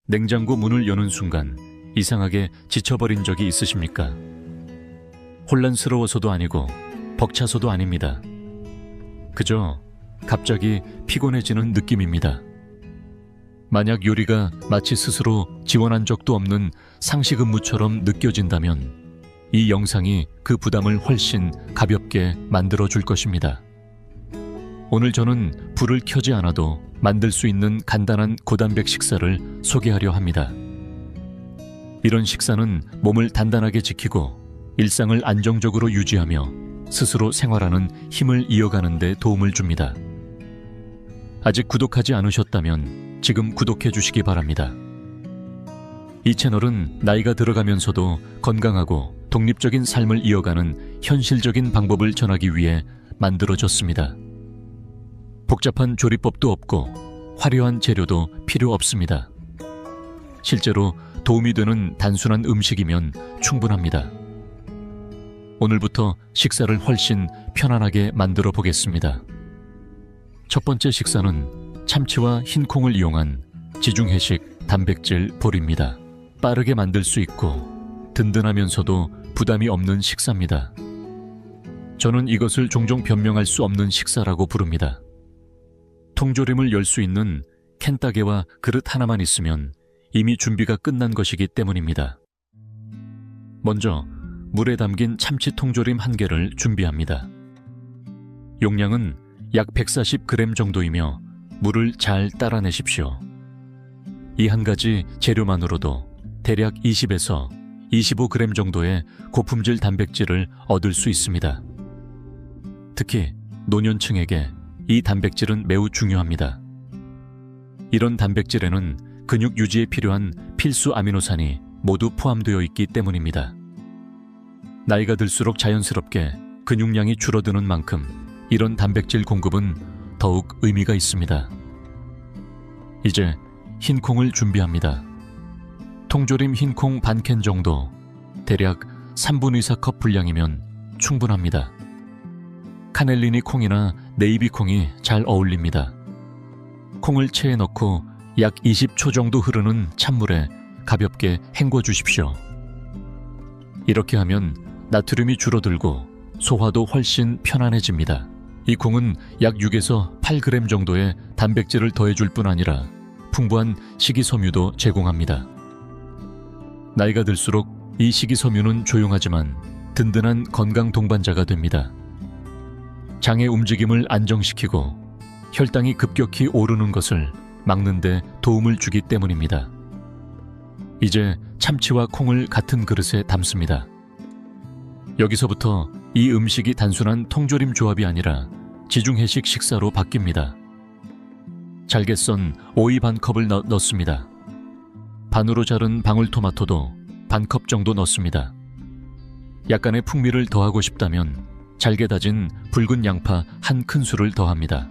냉장고 문을 여는 순간 이상하게 지쳐버린 적이 있으십니까? 혼란스러워서도 아니고 벅차서도 아닙니다. 그저 갑자기 피곤해지는 느낌입니다. 만약 요리가 마치 스스로 지원한 적도 없는 상식 업무처럼 느껴진다면 이 영상이 그 부담을 훨씬 가볍게 만들어줄 것입니다. 오늘 저는 불을 켜지 않아도 만들 수 있는 간단한 고단백 식사를 소개하려 합니다. 이런 식사는 몸을 단단하게 지키고 일상을 안정적으로 유지하며 스스로 생활하는 힘을 이어가는 데 도움을 줍니다. 아직 구독하지 않으셨다면 지금 구독해 주시기 바랍니다. 이 채널은 나이가 들어가면서도 건강하고 독립적인 삶을 이어가는 현실적인 방법을 전하기 위해 만들어졌습니다. 복잡한 조리법도 없고 화려한 재료도 필요 없습니다. 실제로 도움이 되는 단순한 음식이면 충분합니다. 오늘부터 식사를 훨씬 편안하게 만들어 보겠습니다. 첫 번째 식사는 참치와 흰콩을 이용한 지중해식 단백질 볼입니다. 빠르게 만들 수 있고 든든하면서도 부담이 없는 식사입니다. 저는 이것을 종종 변명할 수 없는 식사라고 부릅니다. 통조림을 열 수 있는 캔따개와 그릇 하나만 있으면 이미 준비가 끝난 것이기 때문입니다. 먼저 물에 담긴 참치 통조림 1개를 준비합니다. 용량은 약 140g 정도이며 물을 잘 따라내십시오. 이 한 가지 재료만으로도 대략 20에서 25g 정도의 고품질 단백질을 얻을 수 있습니다. 특히 노년층에게 이 단백질은 매우 중요합니다. 이런 단백질에는 근육 유지에 필요한 필수 아미노산이 모두 포함되어 있기 때문입니다. 나이가 들수록 자연스럽게 근육량이 줄어드는 만큼 이런 단백질 공급은 더욱 의미가 있습니다. 이제 흰콩을 준비합니다. 통조림 흰콩 반캔 정도, 대략 3분의 4컵 분량이면 충분합니다. 카넬리니 콩이나 네이비 콩이 잘 어울립니다. 콩을 체에 넣고 약 20초 정도 흐르는 찬물에 가볍게 헹궈 주십시오. 이렇게 하면 나트륨이 줄어들고 소화도 훨씬 편안해집니다. 이 콩은 약 6에서 8g 정도의 단백질을 더해줄 뿐 아니라 풍부한 식이섬유도 제공합니다. 나이가 들수록 이 식이섬유는 조용하지만 든든한 건강 동반자가 됩니다. 장의 움직임을 안정시키고 혈당이 급격히 오르는 것을 막는 데 도움을 주기 때문입니다. 이제 참치와 콩을 같은 그릇에 담습니다. 여기서부터 이 음식이 단순한 통조림 조합이 아니라 지중해식 식사로 바뀝니다. 잘게 썬 오이 반컵을 넣습니다. 반으로 자른 방울토마토도 반컵 정도 넣습니다. 약간의 풍미를 더하고 싶다면 잘게 다진 붉은 양파 1큰술을 더합니다.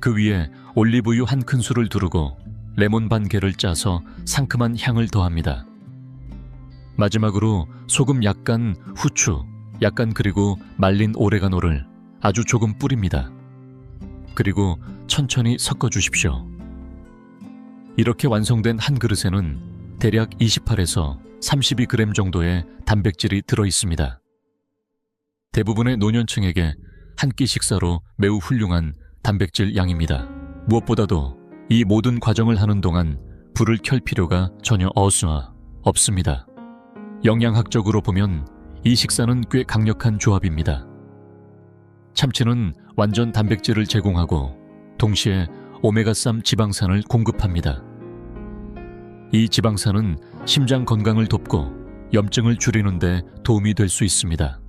그 위에 올리브유 1큰술을 두르고 레몬 반 개를 짜서 상큼한 향을 더합니다. 마지막으로 소금 약간, 후추 약간 그리고 말린 오레가노를 아주 조금 뿌립니다. 그리고 천천히 섞어 주십시오. 이렇게 완성된 한 그릇에는 대략 28에서 32g 정도의 단백질이 들어 있습니다. 대부분의 노년층에게 한 끼 식사로 매우 훌륭한 단백질 양입니다. 무엇보다도 이 모든 과정을 하는 동안 불을 켤 필요가 전혀 없습니다. 영양학적으로 보면 이 식사는 꽤 강력한 조합입니다. 참치는 완전 단백질을 제공하고 동시에 오메가3 지방산을 공급합니다. 이 지방산은 심장 건강을 돕고 염증을 줄이는 데 도움이 될 수 있습니다.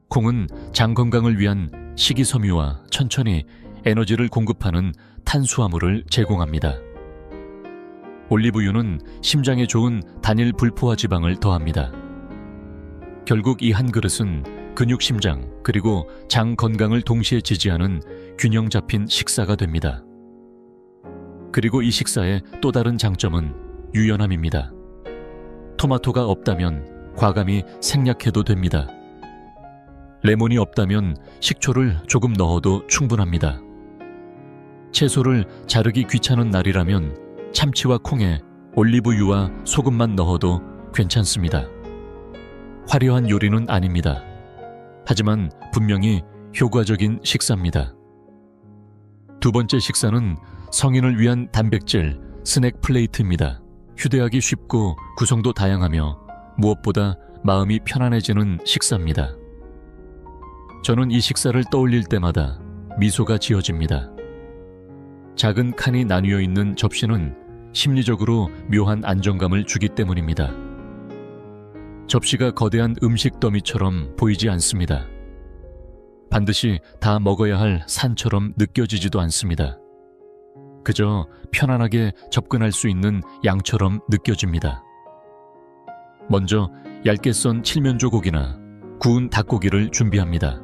콩은 장 건강을 위한 식이섬유와 천천히 에너지를 공급하는 탄수화물을 제공합니다. 올리브유는 심장에 좋은 단일 불포화 지방을 더합니다. 결국 이 한 그릇은 근육 심장 그리고 장 건강을 동시에 지지하는 균형 잡힌 식사가 됩니다. 그리고 이 식사의 또 다른 장점은 유연함입니다. 토마토가 없다면 과감히 생략해도 됩니다. 레몬이 없다면 식초를 조금 넣어도 충분합니다. 채소를 자르기 귀찮은 날이라면 참치와 콩에 올리브유와 소금만 넣어도 괜찮습니다. 화려한 요리는 아닙니다. 하지만 분명히 효과적인 식사입니다. 두 번째 식사는 성인을 위한 단백질 스낵 플레이트입니다. 휴대하기 쉽고 구성도 다양하며 무엇보다 마음이 편안해지는 식사입니다. 저는 이 식사를 떠올릴 때마다 미소가 지어집니다. 작은 칸이 나뉘어 있는 접시는 심리적으로 묘한 안정감을 주기 때문입니다. 접시가 거대한 음식 더미처럼 보이지 않습니다. 반드시 다 먹어야 할 산처럼 느껴지지도 않습니다. 그저 편안하게 접근할 수 있는 양처럼 느껴집니다. 먼저 얇게 썬 칠면조 고기나 구운 닭고기를 준비합니다.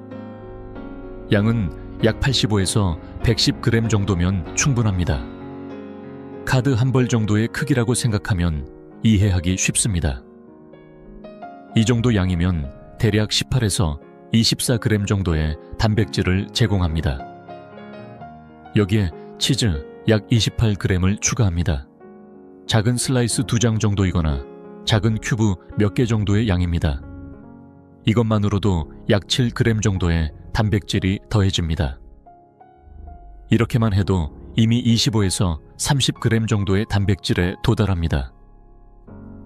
양은 약 85에서 110g 정도면 충분합니다. 카드 한 벌 정도의 크기라고 생각하면 이해하기 쉽습니다. 이 정도 양이면 대략 18에서 24g 정도의 단백질을 제공합니다. 여기에 치즈 약 28g을 추가합니다. 작은 슬라이스 2장 정도이거나 작은 큐브 몇 개 정도의 양입니다. 이것만으로도 약 7g 정도의 단백질이 더해집니다. 이렇게만 해도 이미 25에서 30g 정도의 단백질에 도달합니다.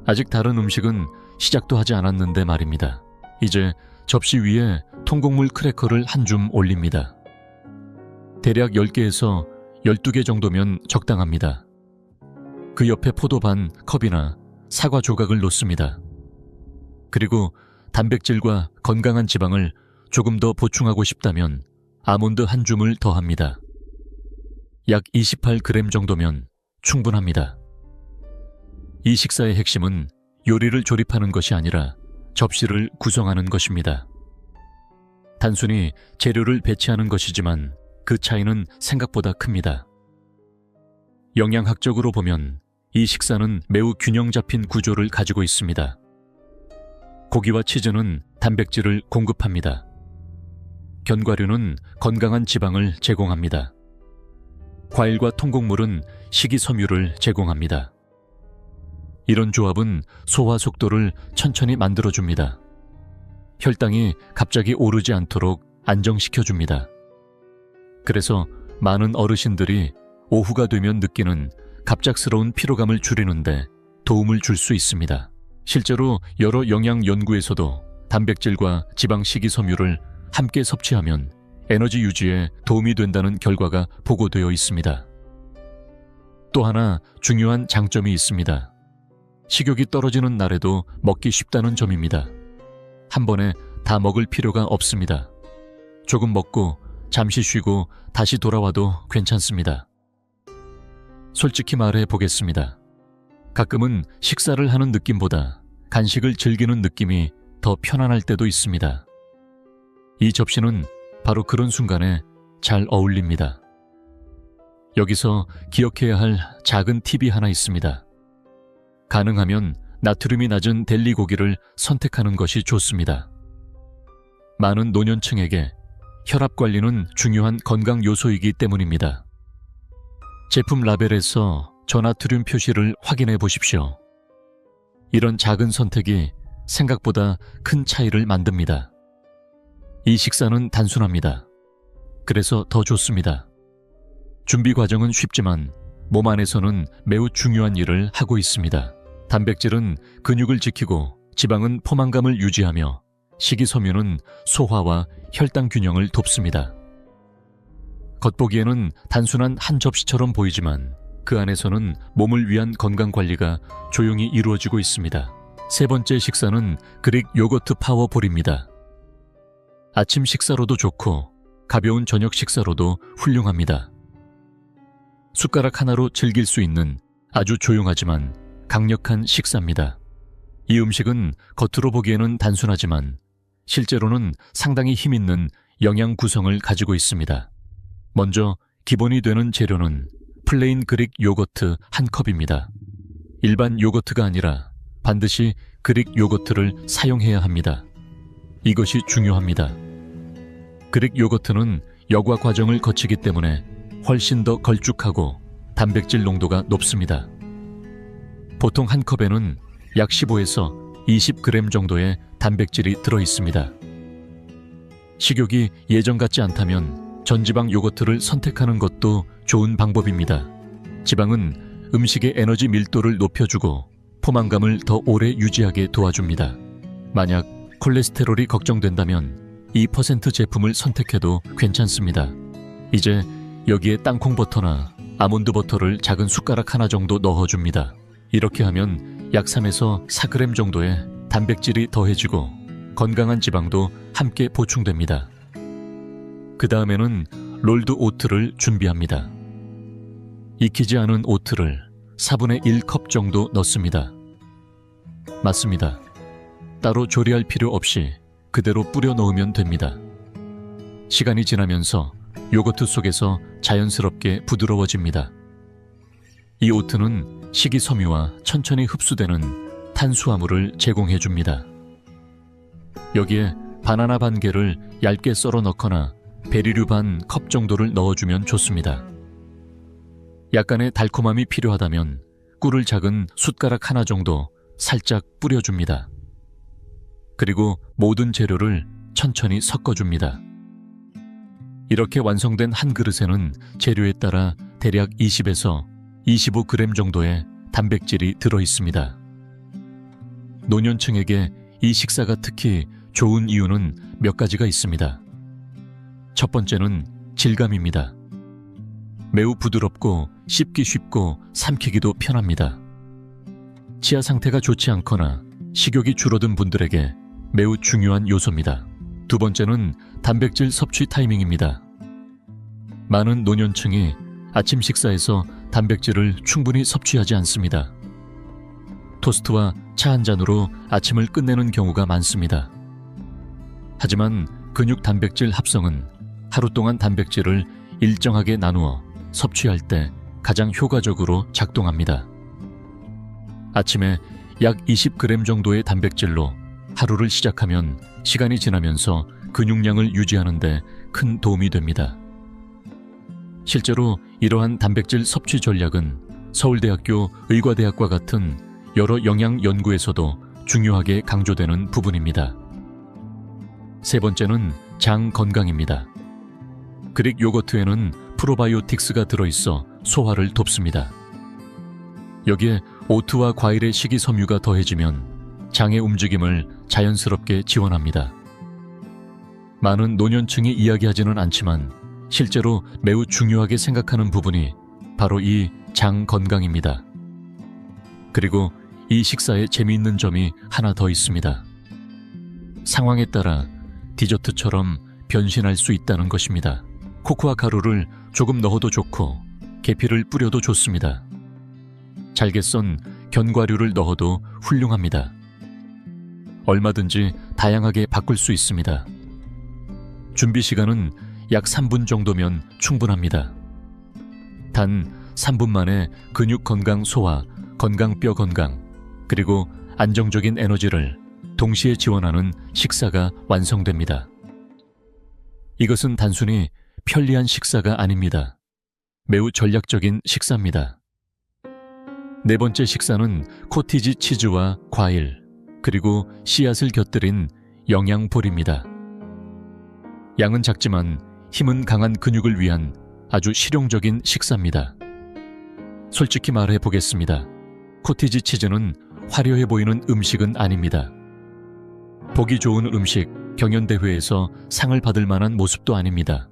아직 다른 음식은 시작도 하지 않았는데 말입니다. 이제 접시 위에 통곡물 크래커를 한 줌 올립니다. 대략 10개에서 12개 정도면 적당합니다. 그 옆에 포도 반 컵이나 사과 조각을 놓습니다. 그리고 단백질과 건강한 지방을 조금 더 보충하고 싶다면 아몬드 한 줌을 더합니다. 약 28g 정도면 충분합니다. 이 식사의 핵심은 요리를 조립하는 것이 아니라 접시를 구성하는 것입니다. 단순히 재료를 배치하는 것이지만 그 차이는 생각보다 큽니다. 영양학적으로 보면 이 식사는 매우 균형 잡힌 구조를 가지고 있습니다. 고기와 치즈는 단백질을 공급합니다. 견과류는 건강한 지방을 제공합니다. 과일과 통곡물은 식이섬유를 제공합니다. 이런 조합은 소화 속도를 천천히 만들어줍니다. 혈당이 갑자기 오르지 않도록 안정시켜줍니다. 그래서 많은 어르신들이 오후가 되면 느끼는 갑작스러운 피로감을 줄이는데 도움을 줄 수 있습니다. 실제로 여러 영양 연구에서도 단백질과 지방 식이섬유를 함께 섭취하면 에너지 유지에 도움이 된다는 결과가 보고되어 있습니다. 또 하나 중요한 장점이 있습니다. 식욕이 떨어지는 날에도 먹기 쉽다는 점입니다. 한 번에 다 먹을 필요가 없습니다. 조금 먹고 잠시 쉬고 다시 돌아와도 괜찮습니다. 솔직히 말해 보겠습니다. 가끔은 식사를 하는 느낌보다 간식을 즐기는 느낌이 더 편안할 때도 있습니다. 이 접시는 바로 그런 순간에 잘 어울립니다. 여기서 기억해야 할 작은 팁이 하나 있습니다. 가능하면 나트륨이 낮은 델리 고기를 선택하는 것이 좋습니다. 많은 노년층에게 혈압 관리는 중요한 건강 요소이기 때문입니다. 제품 라벨에서 저나트륨 표시를 확인해 보십시오. 이런 작은 선택이 생각보다 큰 차이를 만듭니다. 이 식사는 단순합니다. 그래서 더 좋습니다. 준비 과정은 쉽지만 몸 안에서는 매우 중요한 일을 하고 있습니다. 단백질은 근육을 지키고 지방은 포만감을 유지하며 식이섬유는 소화와 혈당 균형을 돕습니다. 겉보기에는 단순한 한 접시처럼 보이지만 그 안에서는 몸을 위한 건강관리가 조용히 이루어지고 있습니다. 세 번째 식사는 그릭 요거트 파워볼입니다. 아침 식사로도 좋고 가벼운 저녁 식사로도 훌륭합니다. 숟가락 하나로 즐길 수 있는 아주 조용하지만 강력한 식사입니다. 이 음식은 겉으로 보기에는 단순하지만 실제로는 상당히 힘있는 영양 구성을 가지고 있습니다. 먼저 기본이 되는 재료는 플레인 그릭 요거트 한 컵입니다. 일반 요거트가 아니라 반드시 그릭 요거트를 사용해야 합니다. 이것이 중요합니다. 그릭 요거트는 여과 과정을 거치기 때문에 훨씬 더 걸쭉하고 단백질 농도가 높습니다. 보통 한 컵에는 약 15에서 20g 정도의 단백질이 들어있습니다. 식욕이 예전 같지 않다면 전지방 요거트를 선택하는 것도 좋은 방법입니다. 지방은 음식의 에너지 밀도를 높여주고 포만감을 더 오래 유지하게 도와줍니다. 만약 콜레스테롤이 걱정된다면 2% 제품을 선택해도 괜찮습니다. 이제 여기에 땅콩버터나 아몬드버터를 작은 숟가락 하나 정도 넣어줍니다. 이렇게 하면 약 3에서 4g 정도의 단백질이 더해지고 건강한 지방도 함께 보충됩니다. 그 다음에는 롤드 오트를 준비합니다. 익히지 않은 오트를 4분의 1컵 정도 넣습니다. 맞습니다. 따로 조리할 필요 없이 그대로 뿌려 넣으면 됩니다. 시간이 지나면서 요거트 속에서 자연스럽게 부드러워집니다. 이 오트는 식이섬유와 천천히 흡수되는 탄수화물을 제공해 줍니다. 여기에 바나나 반 개를 얇게 썰어 넣거나 베리류 반 컵 정도를 넣어주면 좋습니다. 약간의 달콤함이 필요하다면 꿀을 작은 숟가락 하나 정도 살짝 뿌려줍니다. 그리고 모든 재료를 천천히 섞어줍니다. 이렇게 완성된 한 그릇에는 재료에 따라 대략 20에서 25g 정도의 단백질이 들어있습니다. 노년층에게 이 식사가 특히 좋은 이유는 몇 가지가 있습니다. 첫 번째는 질감입니다. 매우 부드럽고 씹기 쉽고 삼키기도 편합니다. 치아 상태가 좋지 않거나 식욕이 줄어든 분들에게 매우 중요한 요소입니다. 두 번째는 단백질 섭취 타이밍입니다. 많은 노년층이 아침 식사에서 단백질을 충분히 섭취하지 않습니다. 토스트와 차 한 잔으로 아침을 끝내는 경우가 많습니다. 하지만 근육 단백질 합성은 하루 동안 단백질을 일정하게 나누어 섭취할 때 가장 효과적으로 작동합니다. 아침에 약 20g 정도의 단백질로 하루를 시작하면 시간이 지나면서 근육량을 유지하는 데 큰 도움이 됩니다. 실제로 이러한 단백질 섭취 전략은 서울대학교 의과대학과 같은 여러 영양 연구에서도 중요하게 강조되는 부분입니다. 세 번째는 장 건강입니다. 그릭 요거트에는 프로바이오틱스가 들어있어 소화를 돕습니다. 여기에 오트와 과일의 식이섬유가 더해지면 장의 움직임을 자연스럽게 지원합니다. 많은 노년층이 이야기하지는 않지만 실제로 매우 중요하게 생각하는 부분이 바로 이 장 건강입니다. 그리고 이 식사에 재미있는 점이 하나 더 있습니다. 상황에 따라 디저트처럼 변신할 수 있다는 것입니다. 코코아 가루를 조금 넣어도 좋고 계피를 뿌려도 좋습니다. 잘게 썬 견과류를 넣어도 훌륭합니다. 얼마든지 다양하게 바꿀 수 있습니다. 준비 시간은 약 3분 정도면 충분합니다. 단 3분 만에 근육 건강 소화, 건강 뼈 건강, 그리고 안정적인 에너지를 동시에 지원하는 식사가 완성됩니다. 이것은 단순히 편리한 식사가 아닙니다. 매우 전략적인 식사입니다. 네 번째 식사는 코티지 치즈와 과일, 그리고 씨앗을 곁들인 영양볼입니다. 양은 작지만 힘은 강한 근육을 위한 아주 실용적인 식사입니다. 솔직히 말해 보겠습니다. 코티지 치즈는 화려해 보이는 음식은 아닙니다. 보기 좋은 음식 경연대회에서 상을 받을 만한 모습도 아닙니다.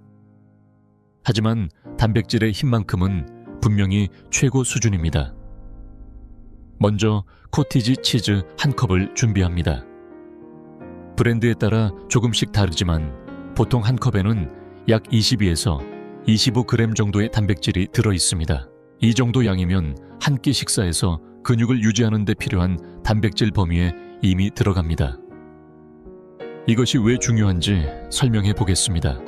하지만 단백질의 힘만큼은 분명히 최고 수준입니다. 먼저 코티지 치즈 한 컵을 준비합니다. 브랜드에 따라 조금씩 다르지만 보통 한 컵에는 약 22에서 25g 정도의 단백질이 들어있습니다. 이 정도 양이면 한 끼 식사에서 근육을 유지하는 데 필요한 단백질 범위에 이미 들어갑니다. 이것이 왜 중요한지 설명해 보겠습니다.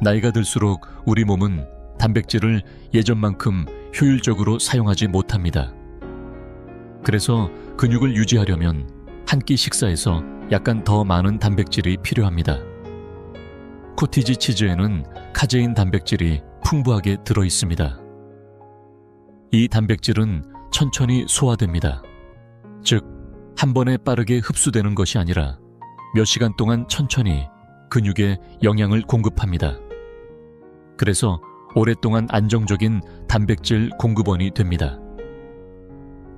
나이가 들수록 우리 몸은 단백질을 예전만큼 효율적으로 사용하지 못합니다. 그래서 근육을 유지하려면 한 끼 식사에서 약간 더 많은 단백질이 필요합니다. 코티지 치즈에는 카제인 단백질이 풍부하게 들어있습니다. 이 단백질은 천천히 소화됩니다. 즉, 한 번에 빠르게 흡수되는 것이 아니라 몇 시간 동안 천천히 근육에 영양을 공급합니다. 그래서 오랫동안 안정적인 단백질 공급원이 됩니다.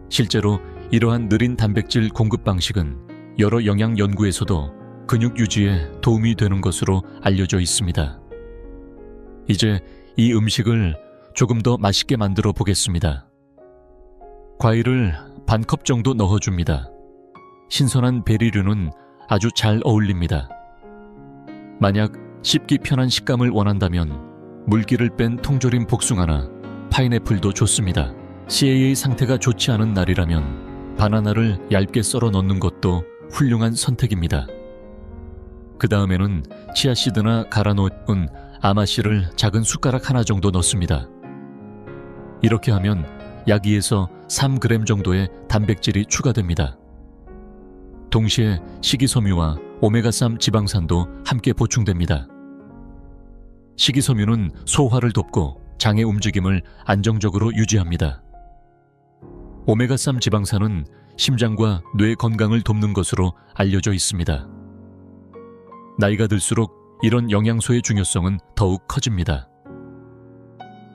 실제로 이러한 느린 단백질 공급 방식은 여러 영양 연구에서도 근육 유지에 도움이 되는 것으로 알려져 있습니다. 이제 이 음식을 조금 더 맛있게 만들어 보겠습니다. 과일을 반컵 정도 넣어줍니다. 신선한 베리류는 아주 잘 어울립니다. 만약 씹기 편한 식감을 원한다면 물기를 뺀 통조림 복숭아나 파인애플도 좋습니다. CAA 상태가 좋지 않은 날이라면 바나나를 얇게 썰어 넣는 것도 훌륭한 선택입니다. 그 다음에는 치아씨드나 갈아 놓은 아마씨를 작은 숟가락 하나 정도 넣습니다. 이렇게 하면 약 2에서 3g 정도의 단백질이 추가됩니다. 동시에 식이섬유와 오메가3 지방산도 함께 보충됩니다. 식이섬유는 소화를 돕고 장의 움직임을 안정적으로 유지합니다. 오메가3 지방산은 심장과 뇌 건강을 돕는 것으로 알려져 있습니다. 나이가 들수록 이런 영양소의 중요성은 더욱 커집니다.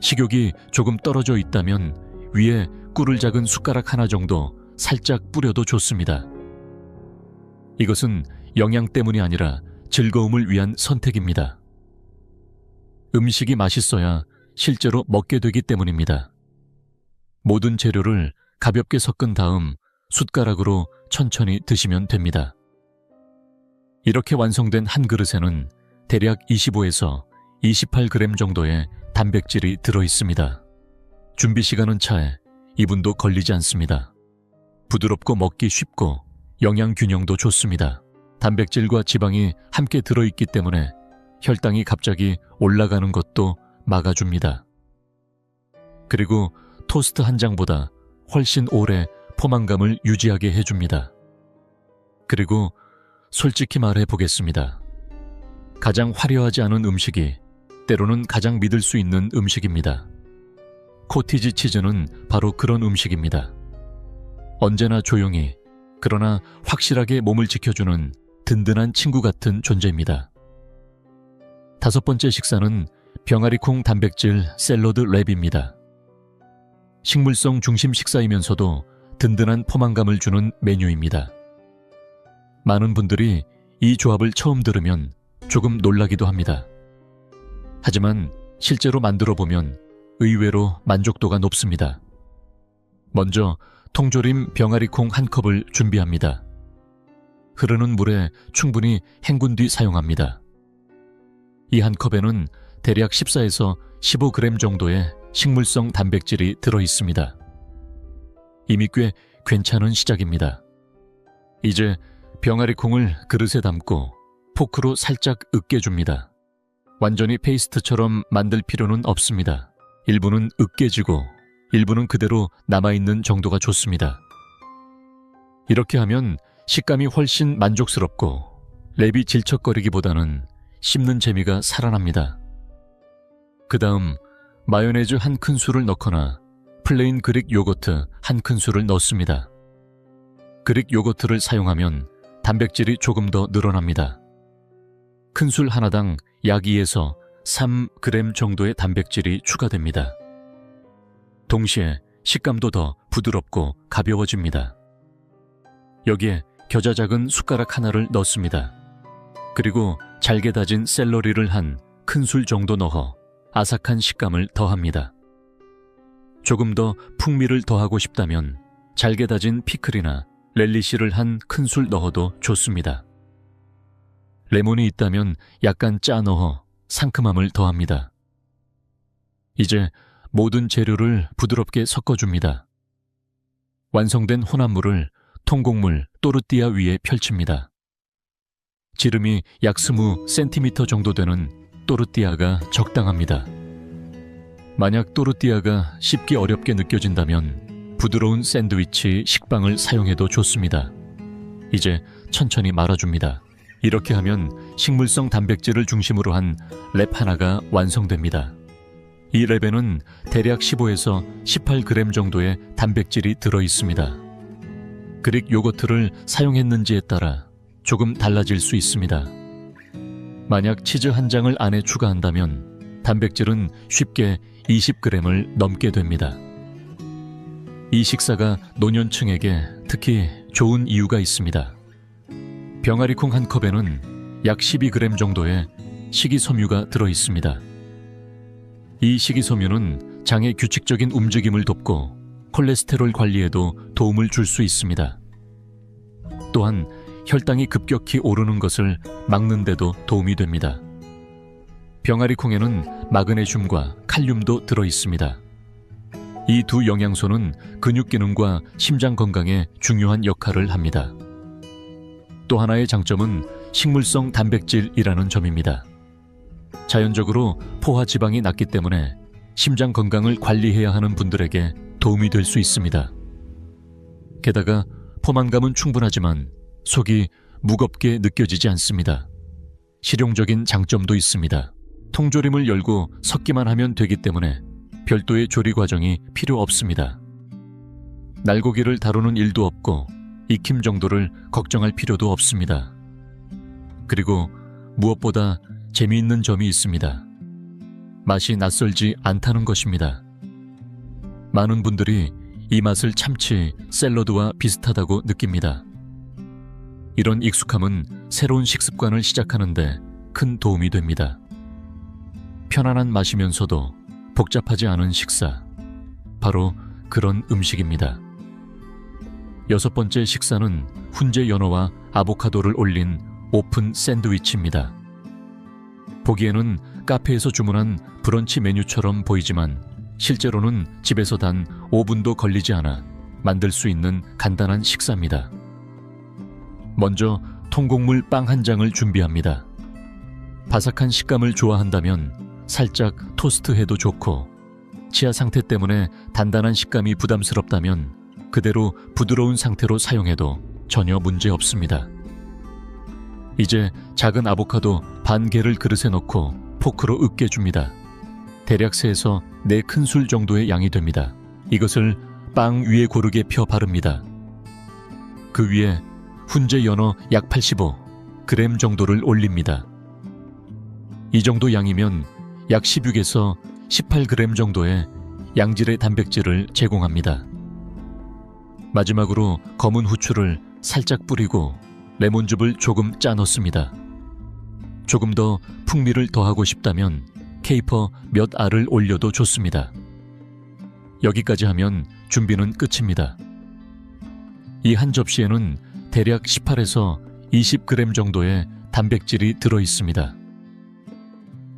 식욕이 조금 떨어져 있다면 위에 꿀을 작은 숟가락 하나 정도 살짝 뿌려도 좋습니다. 이것은 영양 때문이 아니라 즐거움을 위한 선택입니다. 음식이 맛있어야 실제로 먹게 되기 때문입니다. 모든 재료를 가볍게 섞은 다음 숟가락으로 천천히 드시면 됩니다. 이렇게 완성된 한 그릇에는 대략 25에서 28g 정도의 단백질이 들어있습니다. 준비 시간은 차에 2분도 걸리지 않습니다. 부드럽고 먹기 쉽고 영양 균형도 좋습니다. 단백질과 지방이 함께 들어있기 때문에 혈당이 갑자기 올라가는 것도 막아줍니다. 그리고 토스트 한 장보다 훨씬 오래 포만감을 유지하게 해줍니다. 그리고 솔직히 말해 보겠습니다. 가장 화려하지 않은 음식이 때로는 가장 믿을 수 있는 음식입니다. 코티지 치즈는 바로 그런 음식입니다. 언제나 조용히 그러나 확실하게 몸을 지켜주는 든든한 친구 같은 존재입니다. 5번째 식사는 병아리콩 단백질 샐러드 랩입니다. 식물성 중심 식사이면서도 든든한 포만감을 주는 메뉴입니다. 많은 분들이 이 조합을 처음 들으면 조금 놀라기도 합니다. 하지만 실제로 만들어 보면 의외로 만족도가 높습니다. 먼저 통조림 병아리콩 한 컵을 준비합니다. 흐르는 물에 충분히 헹군 뒤 사용합니다. 이 한 컵에는 대략 14에서 15g 정도의 식물성 단백질이 들어있습니다. 이미 꽤 괜찮은 시작입니다. 이제 병아리콩을 그릇에 담고 포크로 살짝 으깨줍니다. 완전히 페이스트처럼 만들 필요는 없습니다. 일부는 으깨지고 일부는 그대로 남아있는 정도가 좋습니다. 이렇게 하면 식감이 훨씬 만족스럽고 랩이 질척거리기보다는 씹는 재미가 살아납니다. 그 다음 마요네즈 한 큰술을 넣거나 플레인 그릭 요거트 한 큰술을 넣습니다. 그릭 요거트를 사용하면 단백질이 조금 더 늘어납니다. 큰술 하나당 약 2에서 3g 정도의 단백질이 추가됩니다. 동시에 식감도 더 부드럽고 가벼워집니다. 여기에 겨자 작은 숟가락 하나를 넣습니다. 그리고 잘게 다진 샐러리를 한 큰술 정도 넣어 아삭한 식감을 더합니다. 조금 더 풍미를 더하고 싶다면 잘게 다진 피클이나 렐리시를 한 큰술 넣어도 좋습니다. 레몬이 있다면 약간 짜 넣어 상큼함을 더합니다. 이제 모든 재료를 부드럽게 섞어줍니다. 완성된 혼합물을 통곡물 또르띠아 위에 펼칩니다. 지름이 약 20cm 정도 되는 또르띠아가 적당합니다. 만약 또르띠아가 씹기 어렵게 느껴진다면 부드러운 샌드위치 식빵을 사용해도 좋습니다. 이제 천천히 말아줍니다. 이렇게 하면 식물성 단백질을 중심으로 한 랩 하나가 완성됩니다. 이 랩에는 대략 15에서 18g 정도의 단백질이 들어 있습니다. 그릭 요거트를 사용했는지에 따라 조금 달라질 수 있습니다. 만약 치즈 한 장을 안에 추가한다면 단백질은 쉽게 20g을 넘게 됩니다. 이 식사가 노년층에게 특히 좋은 이유가 있습니다. 병아리콩 한 컵에는 약 12g 정도의 식이섬유가 들어 있습니다. 이 식이섬유는 장의 규칙적인 움직임을 돕고 콜레스테롤 관리에도 도움을 줄 수 있습니다. 또한 혈당이 급격히 오르는 것을 막는 데도 도움이 됩니다. 병아리콩에는 마그네슘과 칼륨도 들어 있습니다. 이 두 영양소는 근육 기능과 심장 건강에 중요한 역할을 합니다. 또 하나의 장점은 식물성 단백질이라는 점입니다. 자연적으로 포화 지방이 낮기 때문에 심장 건강을 관리해야 하는 분들에게 도움이 될 수 있습니다. 게다가 포만감은 충분하지만 속이 무겁게 느껴지지 않습니다. 실용적인 장점도 있습니다. 통조림을 열고 섞기만 하면 되기 때문에 별도의 조리 과정이 필요 없습니다. 날고기를 다루는 일도 없고 익힘 정도를 걱정할 필요도 없습니다. 그리고 무엇보다 재미있는 점이 있습니다. 맛이 낯설지 않다는 것입니다. 많은 분들이 이 맛을 참치, 샐러드와 비슷하다고 느낍니다. 이런 익숙함은 새로운 식습관을 시작하는데 큰 도움이 됩니다. 편안한 맛이면서도 복잡하지 않은 식사, 바로 그런 음식입니다. 6번째 식사는 훈제 연어와 아보카도를 올린 오픈 샌드위치입니다. 보기에는 카페에서 주문한 브런치 메뉴처럼 보이지만 실제로는 집에서 단 5분도 걸리지 않아 만들 수 있는 간단한 식사입니다. 먼저 통곡물 빵 한 장을 준비합니다. 바삭한 식감을 좋아한다면 살짝 토스트해도 좋고, 치아 상태 때문에 단단한 식감이 부담스럽다면 그대로 부드러운 상태로 사용해도 전혀 문제 없습니다. 이제 작은 아보카도 반 개를 그릇에 넣고 포크로 으깨줍니다. 대략 3에서 4큰술 정도의 양이 됩니다. 이것을 빵 위에 고르게 펴 바릅니다. 그 위에 훈제 연어 약 85g 정도를 올립니다. 이 정도 양이면 약 16에서 18g 정도의 양질의 단백질을 제공합니다. 마지막으로 검은 후추를 살짝 뿌리고 레몬즙을 조금 짜 넣습니다. 조금 더 풍미를 더하고 싶다면 케이퍼 몇 알을 올려도 좋습니다. 여기까지 하면 준비는 끝입니다. 이 한 접시에는 대략 18에서 20g 정도의 단백질이 들어 있습니다.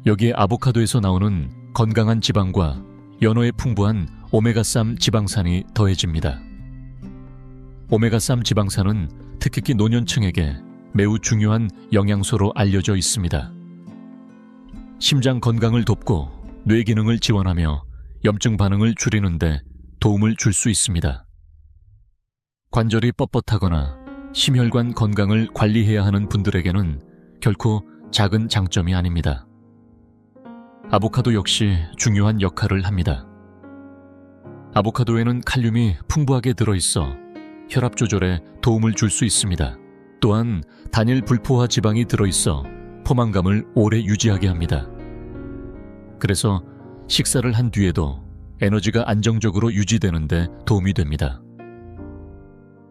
여기에 아보카도에서 나오는 건강한 지방과 연어의 풍부한 오메가3 지방산이 더해집니다. 오메가3 지방산은 특히 노년층에게 매우 중요한 영양소로 알려져 있습니다. 심장 건강을 돕고 뇌 기능을 지원하며 염증 반응을 줄이는 데 도움을 줄 수 있습니다. 관절이 뻣뻣하거나 심혈관 건강을 관리해야 하는 분들에게는 결코 작은 장점이 아닙니다. 아보카도 역시 중요한 역할을 합니다. 아보카도에는 칼륨이 풍부하게 들어있어 혈압 조절에 도움을 줄 수 있습니다. 또한 단일 불포화 지방이 들어있어 포만감을 오래 유지하게 합니다. 그래서 식사를 한 뒤에도 에너지가 안정적으로 유지되는 데 도움이 됩니다.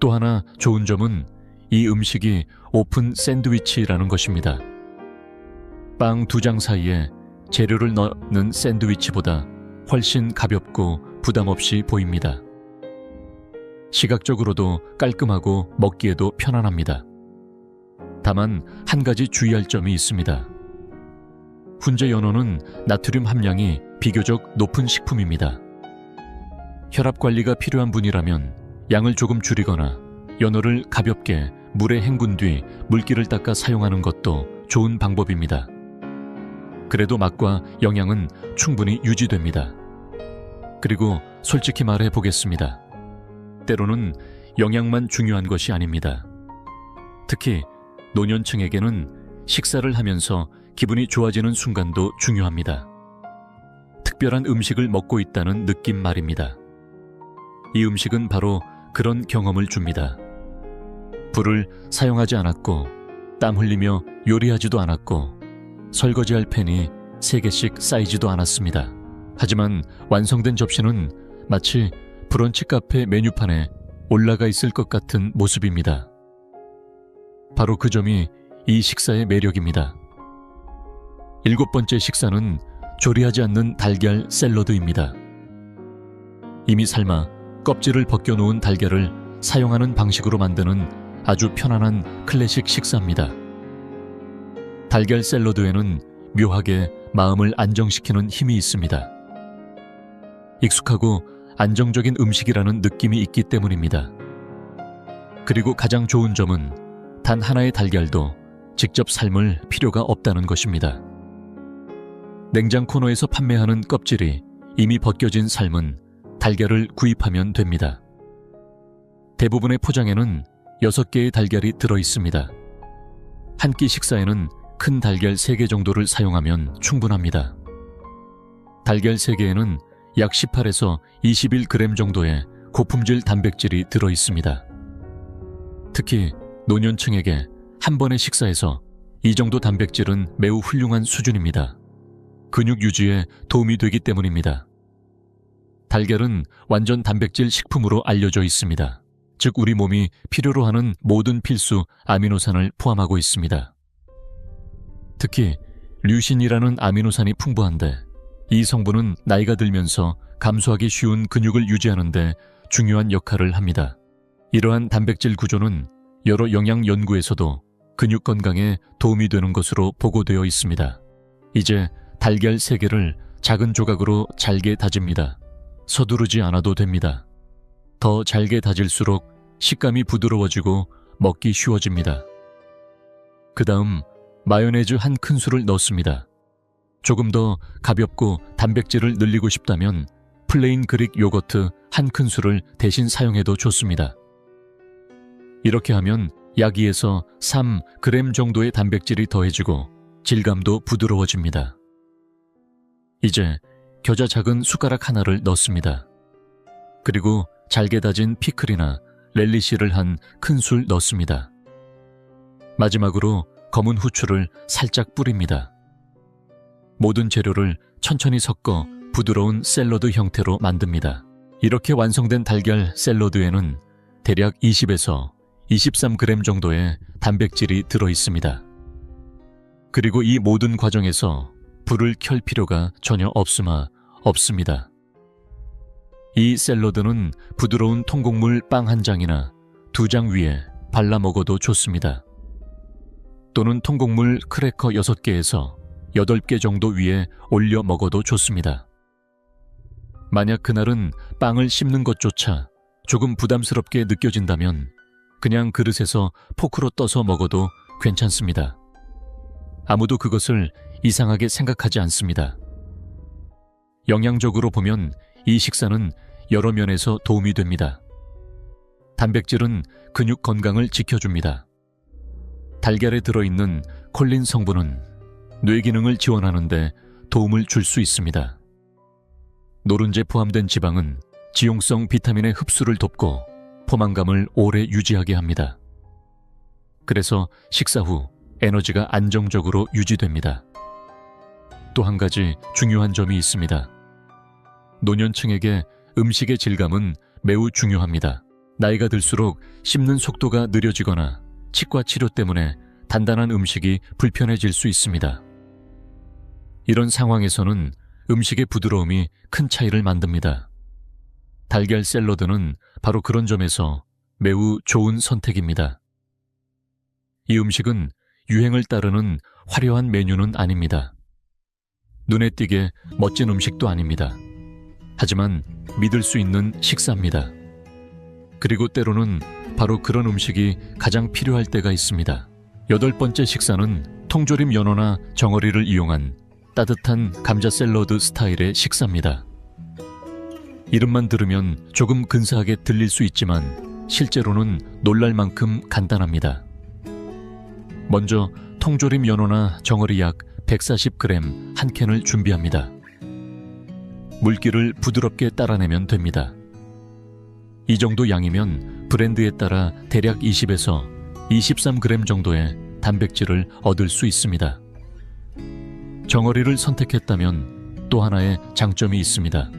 또 하나 좋은 점은 이 음식이 오픈 샌드위치라는 것입니다. 빵 2장 사이에 재료를 넣는 샌드위치보다 훨씬 가볍고 부담 없이 보입니다. 시각적으로도 깔끔하고 먹기에도 편안합니다. 다만 한 가지 주의할 점이 있습니다. 훈제 연어는 나트륨 함량이 비교적 높은 식품입니다. 혈압 관리가 필요한 분이라면 양을 조금 줄이거나 연어를 가볍게 물에 헹군 뒤 물기를 닦아 사용하는 것도 좋은 방법입니다. 그래도 맛과 영양은 충분히 유지됩니다. 그리고 솔직히 말해 보겠습니다. 때로는 영양만 중요한 것이 아닙니다. 특히 노년층에게는 식사를 하면서 기분이 좋아지는 순간도 중요합니다. 특별한 음식을 먹고 있다는 느낌 말입니다. 이 음식은 바로 그런 경험을 줍니다. 불을 사용하지 않았고 땀 흘리며 요리하지도 않았고 설거지할 팬이 3개씩 쌓이지도 않았습니다. 하지만 완성된 접시는 마치 브런치 카페 메뉴판에 올라가 있을 것 같은 모습입니다. 바로 그 점이 이 식사의 매력입니다. 7번째 식사는 조리하지 않는 달걀 샐러드입니다. 이미 삶아 껍질을 벗겨놓은 달걀을 사용하는 방식으로 만드는 아주 편안한 클래식 식사입니다. 달걀 샐러드에는 묘하게 마음을 안정시키는 힘이 있습니다. 익숙하고 안정적인 음식이라는 느낌이 있기 때문입니다. 그리고 가장 좋은 점은 단 하나의 달걀도 직접 삶을 필요가 없다는 것입니다. 냉장 코너에서 판매하는 껍질이 이미 벗겨진 삶은 달걀을 구입하면 됩니다. 대부분의 포장에는 6개의 달걀이 들어있습니다. 한 끼 식사에는 큰 달걀 3개 정도를 사용하면 충분합니다. 달걀 3개에는 약 18에서 21g 정도의 고품질 단백질이 들어있습니다. 특히 노년층에게 한 번의 식사에서 이 정도 단백질은 매우 훌륭한 수준입니다. 근육 유지에 도움이 되기 때문입니다. 달걀은 완전 단백질 식품으로 알려져 있습니다. 즉 우리 몸이 필요로 하는 모든 필수 아미노산을 포함하고 있습니다. 특히 류신이라는 아미노산이 풍부한데 이 성분은 나이가 들면서 감소하기 쉬운 근육을 유지하는 데 중요한 역할을 합니다. 이러한 단백질 구조는 여러 영양 연구에서도 근육 건강에 도움이 되는 것으로 보고되어 있습니다. 이제 달걀 3개를 작은 조각으로 잘게 다집니다. 서두르지 않아도 됩니다. 더 잘게 다질수록 식감이 부드러워지고 먹기 쉬워집니다. 그 다음 마요네즈 한 큰술을 넣습니다. 조금 더 가볍고 단백질을 늘리고 싶다면 플레인 그릭 요거트 한 큰술을 대신 사용해도 좋습니다. 이렇게 하면 약 2에서 3g 정도의 단백질이 더해지고 질감도 부드러워집니다. 이제 겨자 작은 숟가락 하나를 넣습니다. 그리고 잘게 다진 피클이나 렐리시를 한 큰술 넣습니다. 마지막으로 검은 후추를 살짝 뿌립니다. 모든 재료를 천천히 섞어 부드러운 샐러드 형태로 만듭니다. 이렇게 완성된 달걀 샐러드에는 대략 20에서 23g 정도의 단백질이 들어있습니다. 그리고 이 모든 과정에서 불을 켤 필요가 전혀 없습니다. 이 샐러드는 부드러운 통곡물 빵 한 장이나 2장 위에 발라 먹어도 좋습니다. 또는 통곡물 크래커 6개에서 8개 정도 위에 올려 먹어도 좋습니다. 만약 그날은 빵을 씹는 것조차 조금 부담스럽게 느껴진다면 그냥 그릇에서 포크로 떠서 먹어도 괜찮습니다. 아무도 그것을 이상하게 생각하지 않습니다. 영양적으로 보면 이 식사는 여러 면에서 도움이 됩니다. 단백질은 근육 건강을 지켜줍니다. 달걀에 들어있는 콜린 성분은 뇌 기능을 지원하는 데 도움을 줄 수 있습니다. 노른자에 포함된 지방은 지용성 비타민의 흡수를 돕고 포만감을 오래 유지하게 합니다. 그래서 식사 후 에너지가 안정적으로 유지됩니다. 또 한 가지 중요한 점이 있습니다. 노년층에게 음식의 질감은 매우 중요합니다. 나이가 들수록 씹는 속도가 느려지거나 치과 치료 때문에 단단한 음식이 불편해질 수 있습니다. 이런 상황에서는 음식의 부드러움이 큰 차이를 만듭니다. 달걀 샐러드는 바로 그런 점에서 매우 좋은 선택입니다. 이 음식은 유행을 따르는 화려한 메뉴는 아닙니다. 눈에 띄게 멋진 음식도 아닙니다. 하지만 믿을 수 있는 식사입니다. 그리고 때로는 바로 그런 음식이 가장 필요할 때가 있습니다. 8번째 식사는 통조림 연어나 정어리를 이용한 따뜻한 감자 샐러드 스타일의 식사입니다. 이름만 들으면 조금 근사하게 들릴 수 있지만 실제로는 놀랄 만큼 간단합니다. 먼저 통조림 연어나 정어리 약 140g 한 캔을 준비합니다. 물기를 부드럽게 따라내면 됩니다. 이 정도 양이면 브랜드에 따라 대략 20에서 23g 정도의 단백질을 얻을 수 있습니다. 정어리를 선택했다면 또 하나의 장점이 있습니다.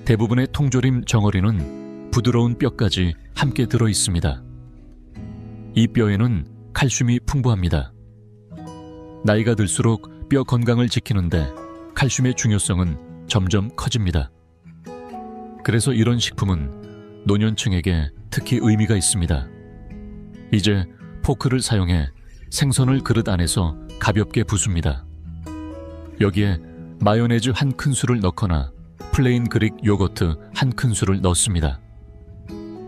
대부분의 통조림 정어리는 부드러운 뼈까지 함께 들어 있습니다. 이 뼈에는 칼슘이 풍부합니다. 나이가 들수록 뼈 건강을 지키는데 칼슘의 중요성은 점점 커집니다. 그래서 이런 식품은 노년층에게 특히 의미가 있습니다. 이제 포크를 사용해 생선을 그릇 안에서 가볍게 부숩니다. 여기에 마요네즈 한 큰술을 넣거나 플레인 그릭 요거트 한 큰술을 넣습니다.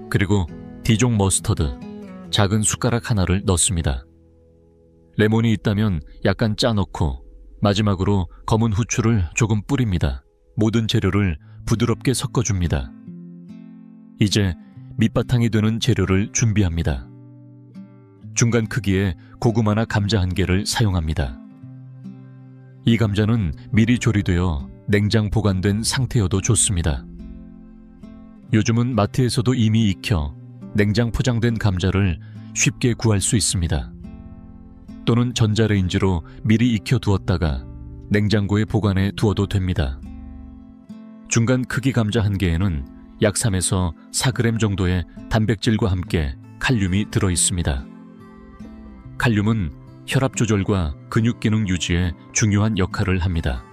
그리고 디종 머스터드 작은 숟가락 하나를 넣습니다. 레몬이 있다면 약간 짜 넣고 마지막으로 검은 후추를 조금 뿌립니다. 모든 재료를 부드럽게 섞어줍니다. 이제 밑바탕이 되는 재료를 준비합니다. 중간 크기의 고구마나 감자 한 개를 사용합니다. 이 감자는 미리 조리되어 냉장 보관된 상태여도 좋습니다. 요즘은 마트에서도 이미 익혀 냉장 포장된 감자를 쉽게 구할 수 있습니다. 또는 전자레인지로 미리 익혀 두었다가 냉장고에 보관해 두어도 됩니다. 중간 크기 감자 한 개에는 약 3에서 4g 정도의 단백질과 함께 칼륨이 들어 있습니다. 칼륨은 혈압 조절과 근육 기능 유지에 중요한 역할을 합니다.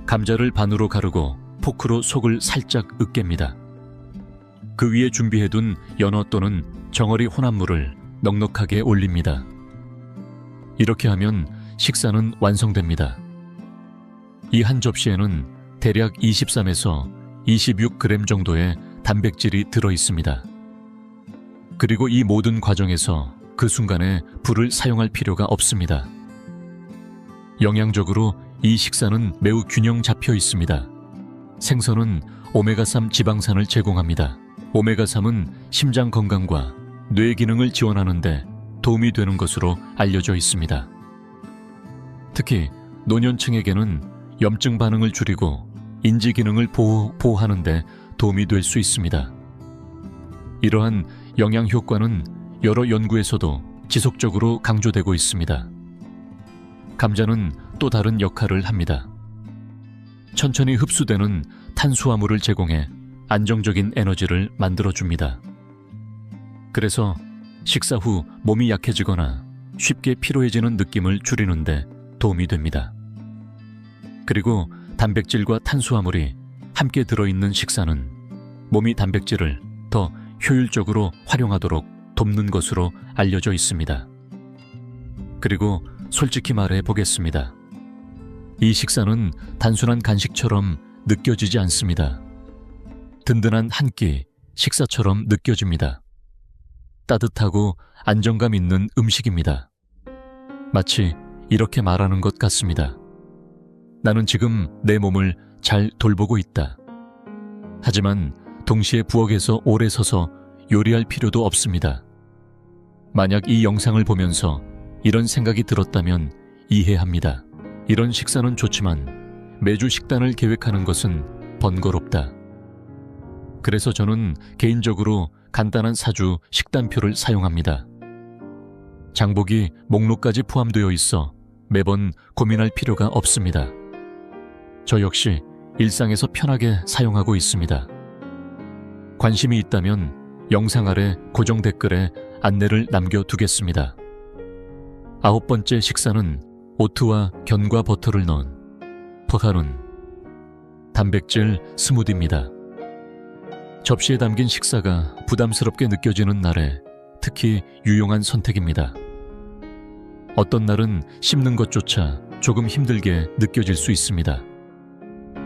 감자를 반으로 가르고 포크로 속을 살짝 으깹니다. 그 위에 준비해둔 연어 또는 정어리 혼합물을 넉넉하게 올립니다. 이렇게 하면 식사는 완성됩니다. 이 한 접시에는 대략 23에서 26g 정도의 단백질이 들어 있습니다. 그리고 이 모든 과정에서 그 순간에 불을 사용할 필요가 없습니다. 영양적으로 이 식사는 매우 균형 잡혀 있습니다. 생선은 오메가3 지방산을 제공합니다. 오메가3은 심장 건강과 뇌 기능을 지원하는 데 도움이 되는 것으로 알려져 있습니다. 특히 노년층에게는 염증 반응을 줄이고 인지 기능을 보호하는 데 도움이 될 수 있습니다. 이러한 영양 효과는 여러 연구에서도 지속적으로 강조되고 있습니다. 감자는 또 다른 역할을 합니다. 천천히 흡수되는 탄수화물을 제공해 안정적인 에너지를 만들어줍니다. 그래서 식사 후 몸이 약해지거나 쉽게 피로해지는 느낌을 줄이는데 도움이 됩니다. 그리고 단백질과 탄수화물이 함께 들어있는 식사는 몸이 단백질을 더 효율적으로 활용하도록 돕는 것으로 알려져 있습니다. 그리고 솔직히 말해 보겠습니다. 이 식사는 단순한 간식처럼 느껴지지 않습니다. 든든한 한 끼 식사처럼 느껴집니다. 따뜻하고 안정감 있는 음식입니다. 마치 이렇게 말하는 것 같습니다. 나는 지금 내 몸을 잘 돌보고 있다. 하지만 동시에 부엌에서 오래 서서 요리할 필요도 없습니다. 만약 이 영상을 보면서 이런 생각이 들었다면 이해합니다. 이런 식사는 좋지만 매주 식단을 계획하는 것은 번거롭다. 그래서 저는 개인적으로 간단한 사주 식단표를 사용합니다. 장복이 목록까지 포함되어 있어 매번 고민할 필요가 없습니다. 저 역시 일상에서 편하게 사용하고 있습니다. 관심이 있다면 영상 아래 고정 댓글에 안내를 남겨두겠습니다. 9번째 식사는 오트와 견과 버터를 넣은 포카룬 단백질 스무디입니다. 접시에 담긴 식사가 부담스럽게 느껴지는 날에 특히 유용한 선택입니다. 어떤 날은 씹는 것조차 조금 힘들게 느껴질 수 있습니다.